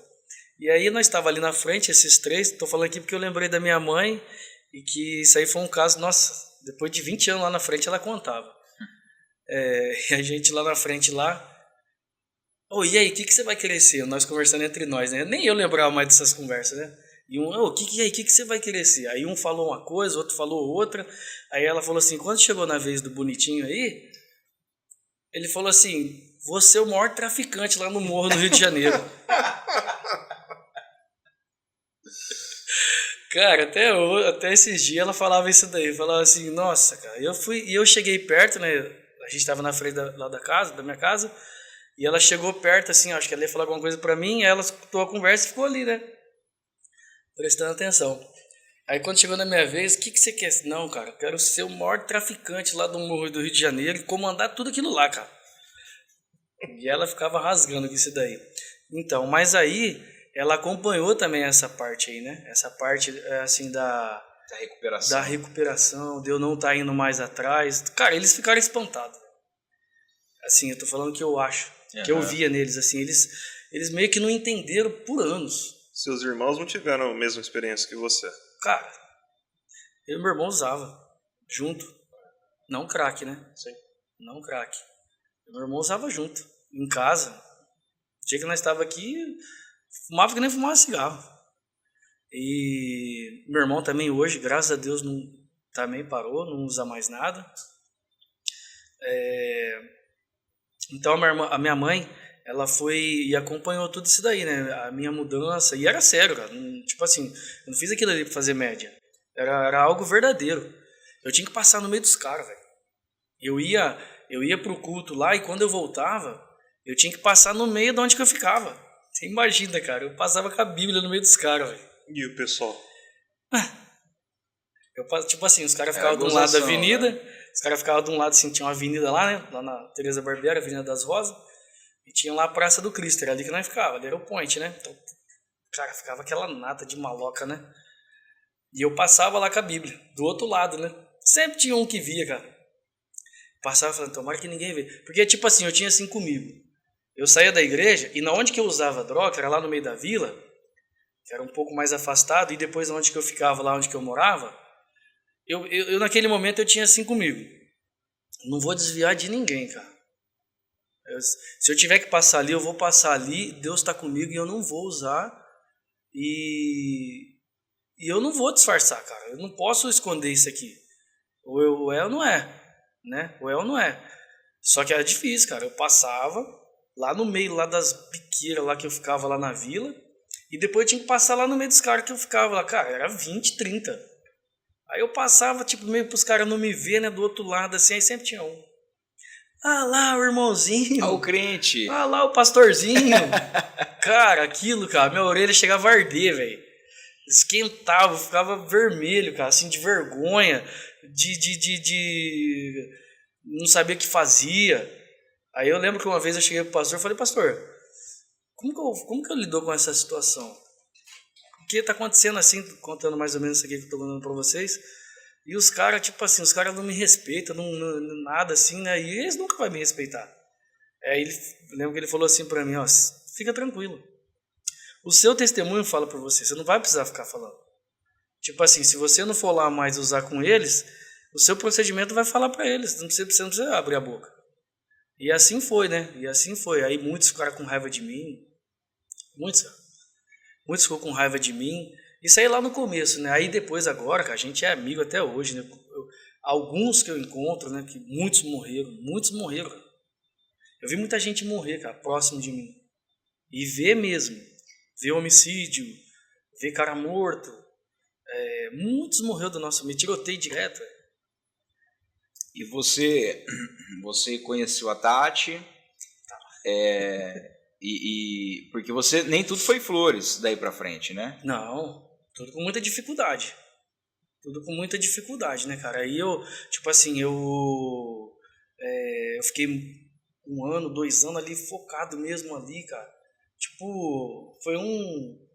E aí nós estávamos ali na frente, esses 3, tô falando aqui porque eu lembrei da minha mãe, e que isso aí foi um caso, nossa, depois de 20 anos lá na frente ela contava. E a gente lá na frente lá, e aí, o que você vai querer ser? Nós conversando entre nós, né? Nem eu lembrava mais dessas conversas, né? E o que você vai querer ser? Aí um falou uma coisa, o outro falou outra. Aí ela falou assim, quando chegou na vez do bonitinho aí, ele falou assim, você é o maior traficante lá no morro do Rio de Janeiro. Cara, até esses dias ela falava isso daí, falava assim, nossa, cara, eu cheguei perto, né? A gente estava na frente da minha casa, e ela chegou perto, assim, acho que ela ia falar alguma coisa pra mim, aí ela escutou a conversa e ficou ali, né? Prestando atenção. Aí quando chegou na minha vez, o que você quer? Não, cara, eu quero ser o maior traficante lá do morro do Rio de Janeiro e comandar tudo aquilo lá, cara. E ela ficava rasgando com isso daí. Então, mas aí ela acompanhou também essa parte aí, né? Essa parte, assim, da recuperação, de eu não estar indo mais atrás. Cara, eles ficaram espantados. Assim, eu tô falando que eu acho, que eu via neles, assim, eles meio que não entenderam por anos. Seus irmãos não tiveram a mesma experiência que você? Cara, eu e meu irmão usava, junto. Não crack, né? Sim. Não crack. Meu irmão usava junto, em casa. O dia que nós estávamos aqui, fumava que nem fumava cigarro. E meu irmão também hoje, graças a Deus, também parou, não usa mais nada. Então a minha mãe, ela foi e acompanhou tudo isso daí, né? A minha mudança, e era sério, cara. Tipo assim, eu não fiz aquilo ali pra fazer média. Era algo verdadeiro. Eu tinha que passar no meio dos caras, velho. Eu ia pro culto lá, e quando eu voltava, eu tinha que passar no meio de onde que eu ficava. Você imagina, cara, eu passava com a Bíblia no meio dos caras, velho. E o pessoal? Tipo assim, os caras ficavam de um lado da avenida, né? Os caras ficavam de um lado, assim, tinha uma avenida lá, né? Lá na Teresa Barbieri, Avenida das Rosas. E tinha lá a Praça do Cristo, era ali que nós ficava, ali era o point, né? Então, cara, ficava aquela nata de maloca, né? E eu passava lá com a Bíblia, do outro lado, né? Sempre tinha um que via, cara. Passava falando, tomara que ninguém vê. Porque, tipo assim, eu tinha assim comigo. Eu saía da igreja, e na onde que eu usava droga, era lá no meio da vila, que era um pouco mais afastado, e depois onde que eu ficava, lá onde que eu morava, eu naquele momento eu tinha assim comigo. Não vou desviar de ninguém, cara. Se eu tiver que passar ali, eu vou passar ali, Deus está comigo e eu não vou usar. E eu não vou disfarçar, cara. Eu não posso esconder isso aqui. Ou é ou não é, né? Ou é ou não é. Só que era difícil, cara. Eu passava lá no meio, lá das biqueiras lá que eu ficava lá na vila, e depois eu tinha que passar lá no meio dos caras que eu ficava lá. Cara, era 20, 30. Aí eu passava, tipo, meio pros caras não me ver, né? Do outro lado, assim, aí sempre tinha um. Ah lá, o irmãozinho. Ah, o crente. Ah lá, o pastorzinho. Cara, aquilo, cara, minha orelha chegava a arder, velho. Esquentava, ficava vermelho, cara, assim, de vergonha. de não sabia o que fazia. Aí eu lembro que uma vez eu cheguei pro pastor e falei, pastor, como que eu lido com essa situação? O que tá acontecendo assim, contando mais ou menos isso aqui que eu tô contando pra vocês, e os caras, tipo assim, os caras não me respeitam, nada assim, né, e eles nunca vão me respeitar. Aí eu lembro que ele falou assim pra mim, ó, fica tranquilo. O seu testemunho fala por você, você não vai precisar ficar falando. Tipo assim, se você não for lá mais usar com eles, o seu procedimento vai falar pra eles, você não precisa abrir a boca. E assim foi, né? E assim foi. Aí muitos ficaram com raiva de mim. Muitos ficou com raiva de mim. Isso aí lá no começo, né? Aí depois agora, cara, a gente é amigo até hoje, né? Alguns que eu encontro, né? Que muitos morreram. Cara. Eu vi muita gente morrer, cara, próximo de mim. E ver mesmo. Ver homicídio, ver cara morto. Muitos morreram do nosso meio. Tiroteio direto. E você conheceu a Tati, porque você nem tudo foi flores daí pra frente, né? Não, tudo com muita dificuldade. Né, cara? Aí eu, tipo assim, eu fiquei 1 ano, 2 anos ali focado mesmo ali, cara. Tipo, foi um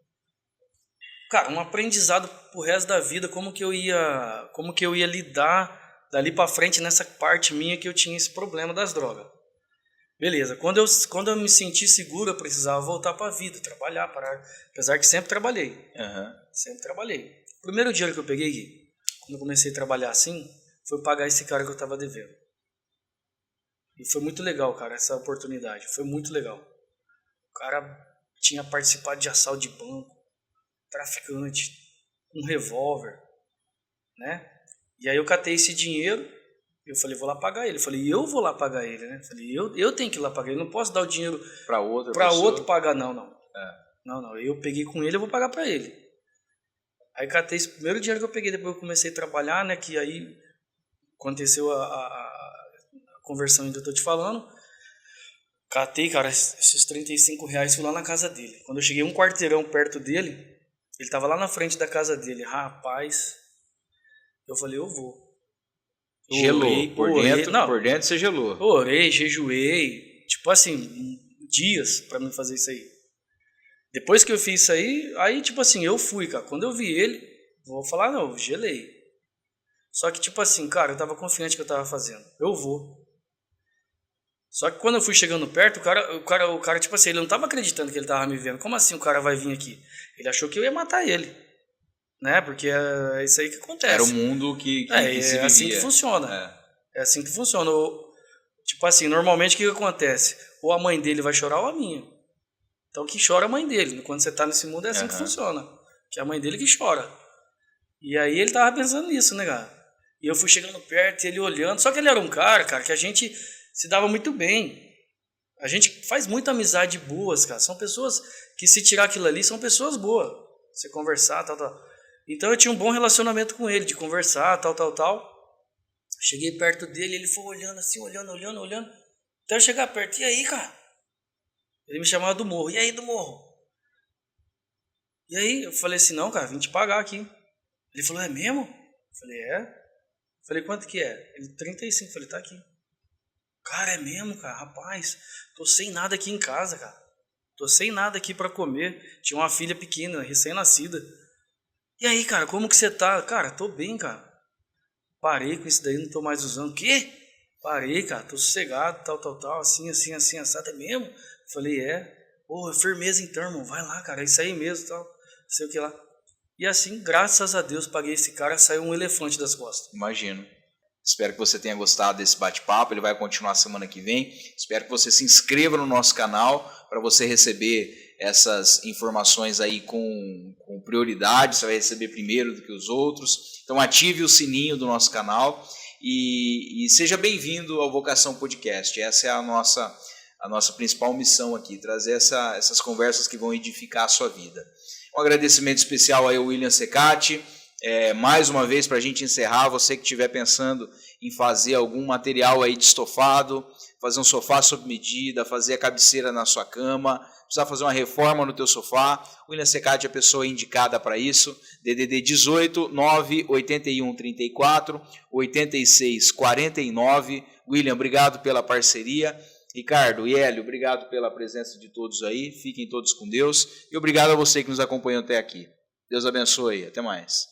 aprendizado pro resto da vida, como que eu ia lidar dali pra frente nessa parte minha que eu tinha esse problema das drogas. Beleza, quando eu me senti seguro, eu precisava voltar pra vida, trabalhar, parar. Apesar que sempre trabalhei. Uhum. Sempre trabalhei. O primeiro dinheiro que eu peguei, Gui, quando eu comecei a trabalhar assim, foi pagar esse cara que eu tava devendo. E foi muito legal, cara, essa oportunidade. Foi muito legal. O cara tinha participado de assalto de banco, traficante, um revólver, né? E aí eu catei esse dinheiro, eu falei, vou lá pagar ele. Eu falei, eu vou lá pagar ele, né? Eu falei, eu tenho que ir lá pagar ele, não posso dar o dinheiro para outro pagar, não. Não, eu peguei com ele, eu vou pagar para ele. Aí catei esse primeiro dinheiro que eu peguei, depois eu comecei a trabalhar, né? Que aí aconteceu a conversão que eu tô te falando. Catei, cara, esses R$35, fui lá na casa dele. Quando eu cheguei 1 quarteirão perto dele, ele tava lá na frente da casa dele. Rapaz, eu falei, eu vou. Gelou. Por dentro você gelou. Orei, jejuei. Tipo assim, dias pra mim fazer isso aí. Depois que eu fiz isso aí tipo assim, eu fui, cara. Quando eu vi ele, vou falar, não, eu gelei. Só que tipo assim, cara, eu tava confiante que eu tava fazendo. Eu vou. Só que quando eu fui chegando perto, o cara, tipo assim, ele não tava acreditando que ele tava me vendo. Como assim o cara vai vir aqui? Ele achou que eu ia matar ele. Né? Porque é isso aí que acontece. Era o mundo que se vivia. É assim que funciona. É assim que funciona. Tipo assim, normalmente o que acontece? Ou a mãe dele vai chorar ou a minha. Então que chora a mãe dele. Quando você tá nesse mundo é assim que funciona. Que é a mãe dele que chora. E aí ele tava pensando nisso, né, cara? E eu fui chegando perto e ele olhando. Só que ele era um cara, que a gente se dava muito bem. A gente faz muita amizade boas, cara. São pessoas que, se tirar aquilo ali, são pessoas boas. Você conversar, tal. Então eu tinha um bom relacionamento com ele, de conversar, tal. Cheguei perto dele, ele foi olhando assim, olhando. Até eu chegar perto, e aí, cara? Ele me chamava do morro, e aí do morro? E aí eu falei assim, não, cara, vim te pagar aqui. Ele falou, é mesmo? Eu falei, é. Eu falei, quanto que é? Ele, 35, eu falei, tá aqui. Cara, é mesmo, cara, rapaz, tô sem nada aqui em casa, cara. Tô sem nada aqui pra comer. Tinha uma filha pequena, recém-nascida. E aí, cara, como que você tá? Cara, tô bem, cara. Parei com isso daí, não tô mais usando. O quê? Parei, cara, tô sossegado, tal, assim, assado. É mesmo? Falei, é. Pô, firmeza então, irmão, vai lá, cara, é isso aí mesmo, tal. Não sei o que lá. E assim, graças a Deus, paguei esse cara, saiu um elefante das costas. Imagino. Espero que você tenha gostado desse bate-papo, ele vai continuar semana que vem. Espero que você se inscreva no nosso canal para você receber essas informações aí com prioridade, você vai receber primeiro do que os outros. Então ative o sininho do nosso canal e seja bem-vindo ao Vocação Podcast. Essa é a nossa principal missão aqui, trazer essas conversas que vão edificar a sua vida. Um agradecimento especial aí ao William Secati. Mais uma vez, para a gente encerrar, você que estiver pensando em fazer algum material aí de estofado, fazer um sofá sob medida, fazer a cabeceira na sua cama, precisar fazer uma reforma no teu sofá, o William Secati é a pessoa indicada para isso. DDD 18 9 81 34 86 49. William, obrigado pela parceria. Ricardo e Hélio, obrigado pela presença de todos aí. Fiquem todos com Deus. E obrigado a você que nos acompanhou até aqui. Deus abençoe. Até mais.